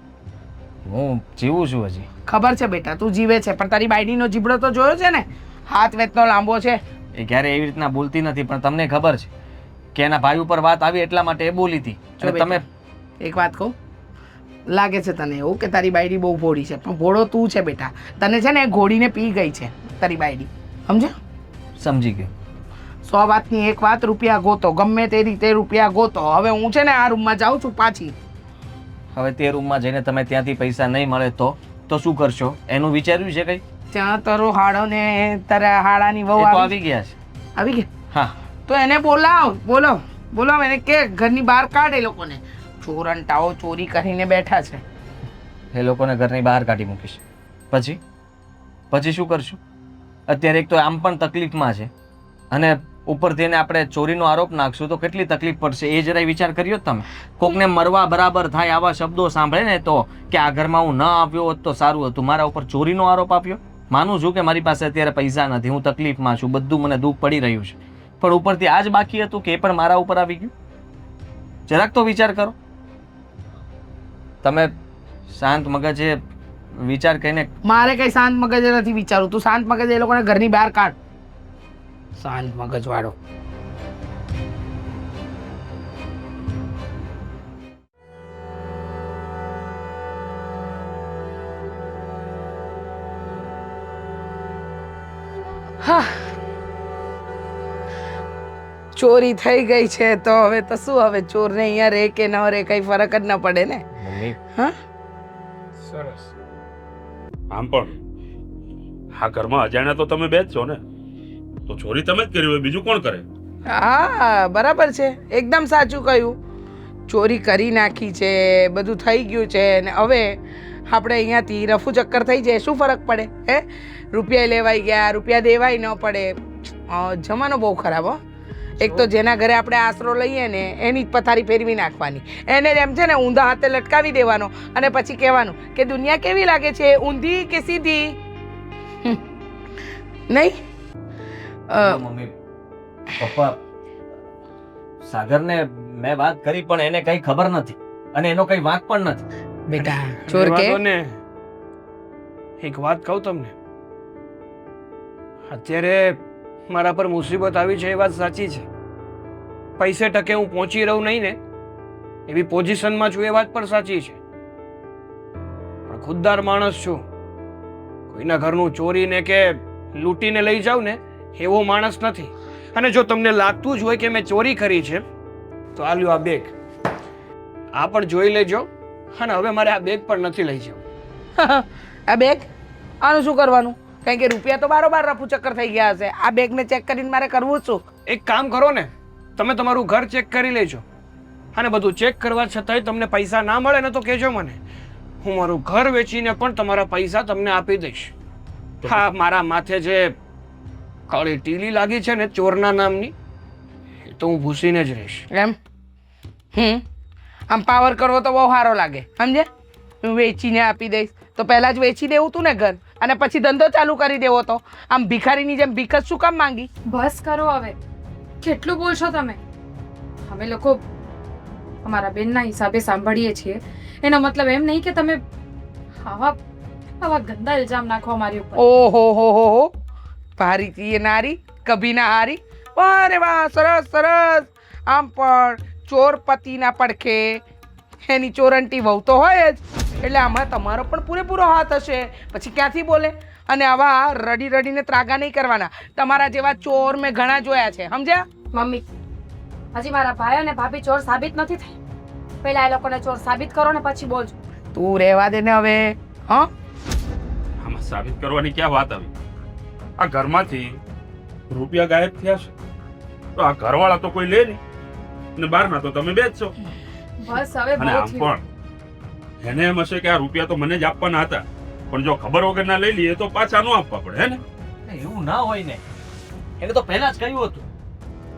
હું જીવું છું હજી. ખબર છે બેટા, તું જીવે છે, પણ તારી બાયડીનો જીબડો તો જોયો છે ને? હાથ વેતનો લાંબો છે. એ ક્યારે એવી રીતના બોલતી નથી, પણ તમને ખબર છે કે એના ભાઈ ઉપર વાત આવી એટલા માટે એ બોલી હતી. જો તમે એક વાત કહું, લાગે છે તને એવું કે તારી બાયડી બહુ ભોળી છે, પણ ભોળો તું છે બેટા. તને છે ને ઘોડીને પી ગઈ છે તારી બાયડી, સમજ્યો? સમજી ગયો. 100 વાતની એક વાત, રૂપિયા ગોતો, ગમે તે રીતે રૂપિયા ગોતો. હવે હું છે ને આ રૂમમાં જાઉં છું પાછી. હવે તે રૂમમાં જઈને તમે ત્યાંથી પૈસા નહીં મળે તો શું કરશો? એનું વિચાર્યું છે કઈ? ત્યાં તારો હાડો ને તારા હાડાની વહુ એ તો આવી આવી ગયા છે. આવી ગયા? હા. તો એને બોલાવ, બોલાવ એને કે ઘરની બહાર કાઢ. એ લોકોને ચોરંટાઓ ચોરી કરીને બેઠા છે. એ લોકોને ઘરની બહાર કાઢી મૂકીશ. પછી શું કરશું? અત્યારે એક તો આમ પણ તકલીફમાં છે અને ઉપરથી એને આપણે ચોરીનો આરોપ નાખશું તો કેટલી તકલીફ પડશે એ જરાય વિચાર કર્યો તમે? કોકને મરવા બરાબર થાય આવા શબ્દો સાંભળે ને તો કે આ ઘરમાં હું ન આવ્યો હોત તો સારું હતું. મારા ઉપર ચોરીનો આરોપ આપ્યો. માનું છું કે મારી પાસે અત્યારે પૈસા નથી, હું તકલીફમાં છું, બધું મને દુઃખ પડી રહ્યું છે, પણ ઉપરથી આ જ બાકી હતું કે એ પણ મારા ઉપર આવી ગયું. જરાક તો વિચાર કરો. તમે શાંત મગજે વિચાર કરીને. મારે કઈ શાંત મગજે નથી વિચારું. તું શાંત મગજે એ લોકોને ઘરની બહાર કાઢ. શાંત મગજ વાળો. હા, ચોરી થઈ ગઈ છે તો હવે તો શું? હવે ચોરને અહીંયા રે કે ન રે કઈ ફરક જ ન પડે ને. મમ્મી. હા, સરસ. આમ પણ આ ઘરમાં અજાણ્યા તો તમે બે જ છો ને, તો ચોરી તમે જ કરી હોય, બીજું કોણ કરે? હા, બરાબર છે, એકદમ સાચું કહ્યું. ચોરી કરી નાખી છે, બધું થઈ ગયું છે ને હવે આપણે અહીંયાથી રફુ ચક્કર થઈ જાય, શું ફરક પડે? હે, રૂપિયા લેવાઈ ગયા, રૂપિયા દેવાય ન પડે. જમાનો બહુ ખરાબ. હો, એક તો જેના ઘરે આપણે આશરો લઈએ ને એની જ પથારી ફેરવી નાખવાની, એને એમ છે ને ઊંધા હાથે લટકાવી દેવાનો અને પછી કહેવાનું કે દુનિયા કેવી લાગે છે, ઊંધી કે સીધી? નહીં મમ્મી પપ્પા, સાગરને મેં વાત કરી પણ એને કઈ ખબર નથી અને એનો કઈ વાંક પણ નથી. બેટા ચોર કે ને એક વાત કહું તમને, અત્યારે મારા પર મુસીબત આવી છે એ વાત સાચી છે. પૈસે ટકે હું પહોંચી રહું નહીં ને એવી પોઝિશનમાં છું એ વાત પણ સાચી છે. પણ ખુદદાર માણસ છું. કોઈના ઘરનું ચોરીને કે લૂંટીને લઈ જાઉં ને એવો માણસ નથી. અને જો તમને લાગતું જ હોય કે મેં ચોરી કરી છે તો આ લ્યો આ બેગ, આ પણ જોઈ લેજો. અને હવે મારે આ બેગ પણ નથી લઈ જવું. આ બેગ આનું શું કરવાનું? કારણ કે રૂપિયા તો બારોબાર રફુ ચક્કર થઈ ગયા હશે. આ બેગને ચેક કરીને મારે કરવું શું? એક કામ કરો ને, તમે તમારું ઘર ચેક કરી લેજો. અને બધું ચેક કરવા છતાંય તમને પૈસા ના મળે ને તો કહેજો મને. હું મારું ઘર વેચીને પણ તમારા પૈસા તમને આપી દઈશ. હા, મારા માથે જે કાળી ટીલી લાગી છે ને ચોરના નામની, એ તો હું ભૂસીને જ રહીશ. એમ આમ પાવર કરવો તો બહુ સારો લાગે, સમજે? હું વેચીને આપી દઈશ તો પહેલાં જ વેચી દેવું તું ને ઘર, અને પછી ધંધો ચાલુ કરી દેવો તો. આમ ભિખારીની જેમ ભીખ જ શું કામ માંગી? બસ કરો હવે, કેટલું બોલશો તમે? અમે લોકો અમારા બેનના હિસાબે સાંભળીએ છીએ, એનો મતલબ એમ નહીં કે તમે આવા આવા ગંદા ઇલ્ઝામ નાખો અમારી ઉપર. ઓહો, ભારી ચીએ નારી કભી ના હારી. વાહ રે વાહ, સરસ સરસ. આમ પણ ચોર પતિના પડખે એની ચોરંટી વહુ તો હોય જ, એટલે આમાં તમારો પણ પૂરેપૂરો હાથ હશે. પછી ક્યાંથી બોલે? અને આવા રડી રડીને ત્રાગા નહીં કરવાના. તમારા જેવા ચોર મેં ઘણા જોયા છે, સમજ્યા? મમ્મી, હજી મારા ભાઈ અને ભાભી ચોર સાબિત નથી થઈ. પહેલા એ લોકોને ચોર સાબિત કરો ને પછી બોલજો. તું રહેવા દે ને હવે. હા, આમાં સાબિત કરવાની ક્યાં વાત આવી? આ ઘરમાંથી રૂપિયા ગાયબ થયા છે તો આ ઘરવાળા તો કોઈ લે નહીં, ને બહારના તો તમે બે જ છો. બસ હવે અને બહુ આમ થયું. પણ એને એમ હશે કે આ રૂપિયા તો મને જ આપવાના હતા, પણ જો ખબર વગર ના લઈ લઈએ તો પાછા ન આપવા પડે, હે ને? એવું ના હોય ને, એને તો પહેલા જ કહ્યું હતું.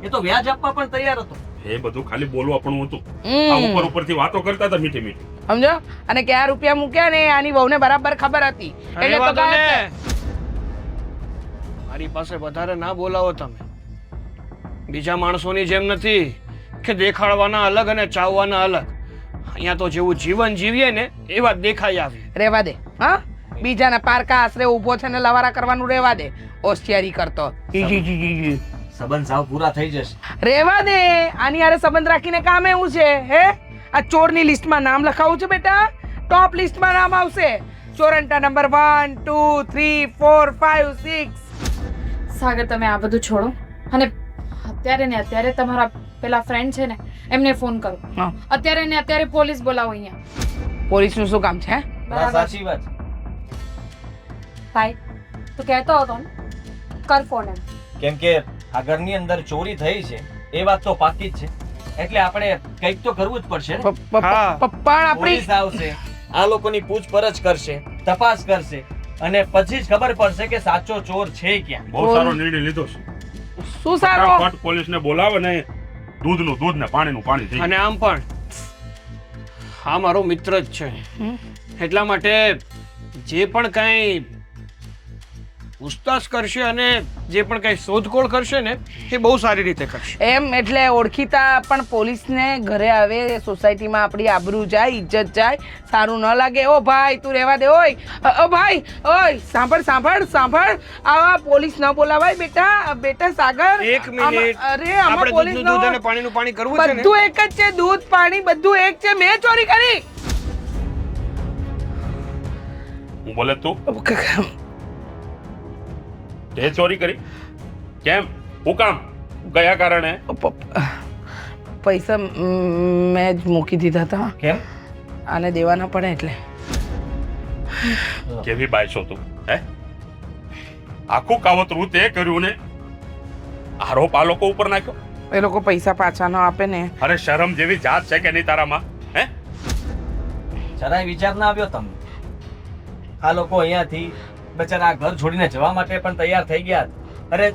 એ તો વ્યાજ આપવા પણ તૈયાર હતો. એ બધું ખાલી બોલવા પણ હતું. આ ઉપર ઉપરથી વાતો કરતા હતા મીઠી મીઠી. સમજો? અને ક્યાં રૂપિયા મૂક્યા ને આની વહુને બરાબર ખબર હતી, એટલે તો ગાયબ છે. મારી પાસે વધારે ના બોલાવો તમે. બીજા માણસોની જેમ નથી કે દેખાડવાના અલગ અને ચાવવાના અલગ. અહીંયા તો જેવું જીવન જીવીએ ને એવા દેખાઈ આવીએ. રહેવા દે. હા, બીજાના પારકા આશરે ઊભો છે ને લવારા કરવાનું રહેવા દે. હોશિયારી કરતો. સંબંધ સાવ પૂરા થઈ જશે. રહેવા દે. આની હારે સંબંધ રાખીને કામ એવું છે? હે, આ ચોરની લિસ્ટમાં નામ લખાવું છે બેટા? ટોપ લિસ્ટમાં નામ આવશે. ચોરંટા નંબર 1 2 3 4 5 6. સાગર, તમે આ બધું છોડો અને અત્યારે ને અત્યારે તમારા પેલા ફ્રેન્ડ છે ને એમને ફોન કરો. હા. અત્યારે ને અત્યારે પોલીસ બોલાવો અહીંયા. પોલીસનું શું કામ છે? બરાબર. સાચી વાત. ભાઈ, તું કહેતો હતો ને, કર ફોન એમ. કેમ કે આ ઘરની અંદર ચોરી થઈ છે એ વાત તો પાકી જ છે, એટલે આપણે કંઈક તો કરવું જ પડશે ને. હા. પણ આપણી પોલીસ આવશે, આ લોકોની પૂછપરછ કરશે, તપાસ કરશે, અને પછી જ ખબર પડશે કે સાચો ચોર છે ક્યાં. બહુ સારો નિર્ણય લીધો છે. શું સારો? ફટાફટ પોલીસને બોલાવે ને દૂધનું દૂધ ને પાણીનું પાણી થઈ અને આમ પણ હા મારો મિત્ર જ છે, એટલા માટે જે પણ કાંઈ પૂછતાછ કરશે અને જે પણ કાંઈ શોધખોળ કરશે ને એ બહુ સારી રીતે કરશે. એમ એટલે ઓળખીતા પણ પોલીસને ઘરે આવે, સોસાયટીમાં આપણી આબરૂ જાય, ઇજ્જત જાય, સારું ન લાગે. ઓ ભાઈ, તું રહેવા દે. ઓય ઓ ભાઈ, ઓય સાંભળ સાંભળ સાંભળ, આવા પોલીસ ન બોલાવાય બેટા. બેટા સાગર, એક મિનિટ. અરે આમાં આપણે પોલીસ દૂધનું દૂધ અને પાણીનું પાણી કરવું છે ને? બધું એક જ છે. દૂધ પાણી બધું એક છે. મેં ચોરી કરી? હું બોલે તું તે ચોરી કરી? કેમ? હું કામ? કયા કારણે? પૈસા મેં જ મૂકી દીધા હતા. કેમ? આને દેવાના પડે એટલે. કેવી બાય છો તું? હે, આખું કાવતરું તે કર્યું ને આરોપ આ લોકો ઉપર નાખ્યો. એ લોકો પૈસા પાછા ન આપે ને. અરે શરમ જેવી જાત છે કે નહીં તારામાં? હે, જરાય વિચાર ના આવ્યો તમને? આ લોકો અહીંયાથી બચારા આ ઘર છોડીને જવા માટે પણ તૈયાર થઈ ગયા. અરે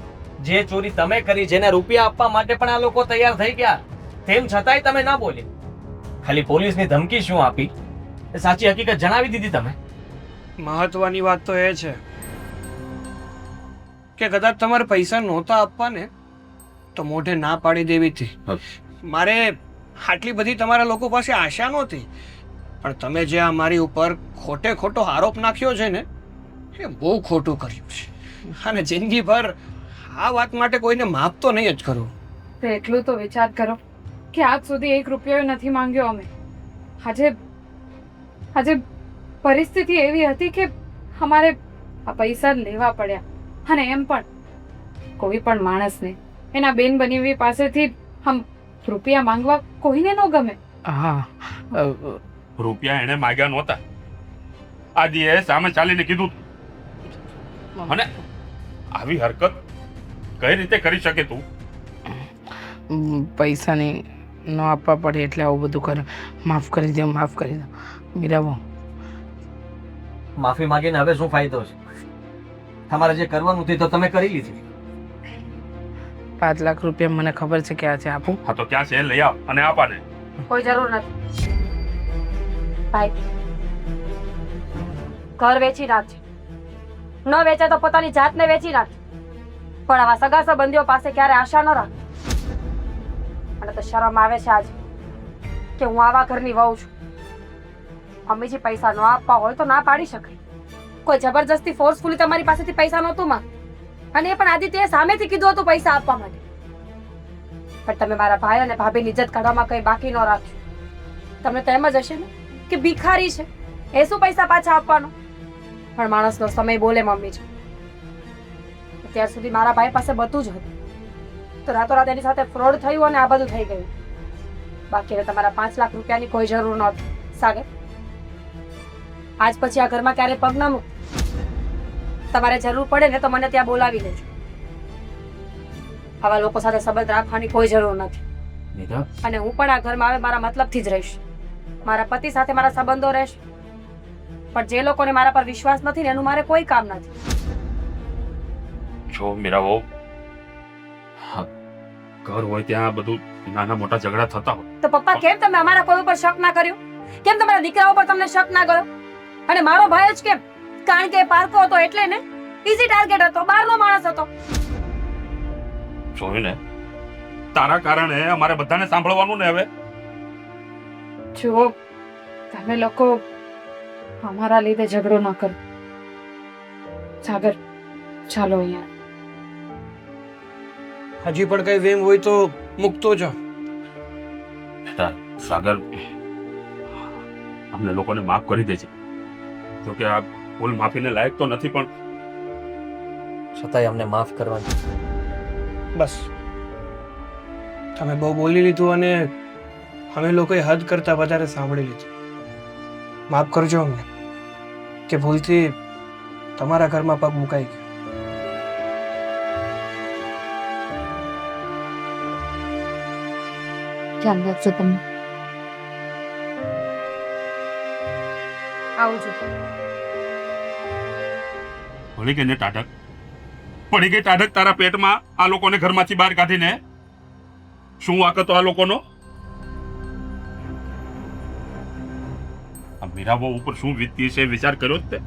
જે ચોરી તમે કરી, જેને રૂપિયા આપવા માટે પણ આ લોકો તૈયાર થઈ ગયા, તેમ છતાંય તમે ના બોલ્યા. ખાલી પોલીસની ધમકી શું આપી એ સાચી હકીકત જણાવી દીધી તમે. મહત્વની વાત તો એ છે કે કદાચ તમારે પૈસા નહોતા આપવા ને તો મોઢે ના પાડી દેવી હતી. મારે આટલી બધી તમારા લોકો પાસે આશા નહોતી, પણ તમે જે અમારી ઉપર ખોટે ખોટો આરોપ નાખ્યો છે ને એ બહુ ખોટું કર્યું છે. અને જિંદગીભર આ વાત માટે કોઈને માફ તો નહીં જ કરું. તો એટલું તો વિચાર કરો કે આજ સુધી 1 રૂપિયો નથી માંગ્યો અમે. આજે પરિસ્થિતિ એવી હતી કે અમારે આ પૈસા લેવા પડ્યા. અને એમ પણ કોઈ પણ માણસને એના બેન બનેવી પાસેથી રૂપિયા માંગવા કોઈને ન ગમે. હા રૂપિયા એને માગ્યા નહોતા. આદિએ સામે ચાલીને કીધું અને આવી હરકત કઈ રીતે કરી શકે તું? પૈસાની ન આપવા પડે એટલે આવું બધું કરે. માફ કરી દો, માફ કરી દો મીરાબો. માફી માંગીને હવે શું ફાયદો છે? તમારે જે કરવાનું હતું તો તમે કરી લીધું. 5 લાખ રૂપિયા મને ખબર છે ક્યાં છે, આપું? હા તો ક્યાં છે? લઈ આવ અને આપાને. કોઈ જરૂર નથી ભાઈ. ઘર વેચી નાખજે, ન વેચે તો પોતાની જાતને વેચી નાખજે, પણ આવા સગા સંબંધીઓ પાસે ક્યારે આશા ન રાખ. મને તો શરમ આવે છે આજે કે હું આવા ઘરની વહુ છું. મમ્મીજી પૈસા ન આપવા હોય તો ના પાડી શકાય. કોઈ જબરજસ્તી ફોર્સફુલી તમારી પાસેથી પૈસા નહોતું માંગ, અને એ પણ આદિત્યએ સામેથી કીધું હતું પૈસા આપવા માટે. પણ તમે મારા ભાઈ અને ભાભીની ઇજ્જત કાઢવામાં કંઈ બાકી ન રાખ્યું. તમને તો એમ જ હશે ને કે ભિખારી છે, એ શું પૈસા પાછા આપવાનો? પણ માણસનો સમય બોલે મમ્મીજી. અત્યાર સુધી મારા ભાઈ પાસે બધું જ હતું, તો રાતોરાત એની સાથે ફ્રોડ થયું અને આ બધું થઈ ગયું. બાકી તમારા 5 લાખ રૂપિયાની કોઈ જરૂર નહોતી સાગર. આજ પછી આ ઘરમાં ક્યારે પગ ન મૂક. તમારે જરૂર પડે ને તો મને ત્યાં બોલાવી લેજો. આવા લોકો સાથે સંબંધ રાખવાની કોઈ જરૂર નથી. અને હું પણ આ ઘરમાં આવે મારા મતલબથી જ રહીશ. મારા પતિ સાથે મારા સંબંધો રહેશે, પણ જે લોકોને મારા પર વિશ્વાસ નથી ને એનું મારે કોઈ કામ નથી. જો મીરાબો, ઘર હોય ત્યાં બધું નાના મોટા ઝઘડા થતા હોય. તો પપ્પા કેમ તમે અમારા કોઈ ઉપર શક ના કર્યો? કેમ તમારા દીકરા ઉપર તમને શક ના કર્યો? અને મારો ભાઈ જ કેમ? કારણ કે એ પારકો હતો એટલે ને, ઈઝી ટાર્ગેટ હતો, બહારનો માણસ હતો. જોયું ને, તારા કારણે અમારે બધાને સાંભળવાનું ને હવે. જુઓ, તમે લોકો અમારા લીધે ઝઘડો ન કરો. સાગર, ચાલો અહીંયા. હજી પણ કઈ વેમ હોય તો મૂકતો જાઓ. સાગર, અમને લોકોને માફ કરી દેજે. જો કે આ ભૂલ માફીને લાયક તો નથી, પણ છતાંય અમને માફ કરવાની. બસ તમે બહુ બોલી લીધું અને અમે લોકોએ હદ કરતા વધારે સાંભળી લીધું. માફ કરજો અમને કે ભૂલથી તમારા ઘરમાં પગ મુકાઈ ગયો. ધ્યાન રાખજો તમે. આવજો. ભૂલી ગઈ ને ટાઢક? પડી ગઈ ટાઢક તારા પેટમાં આ લોકોને ઘરમાંથી બહાર કાઢીને? શું વાંક હતો આ લોકોનો? આ મીરાબો ઉપર શું વીતતી છે વિચાર કર્યો જ તે?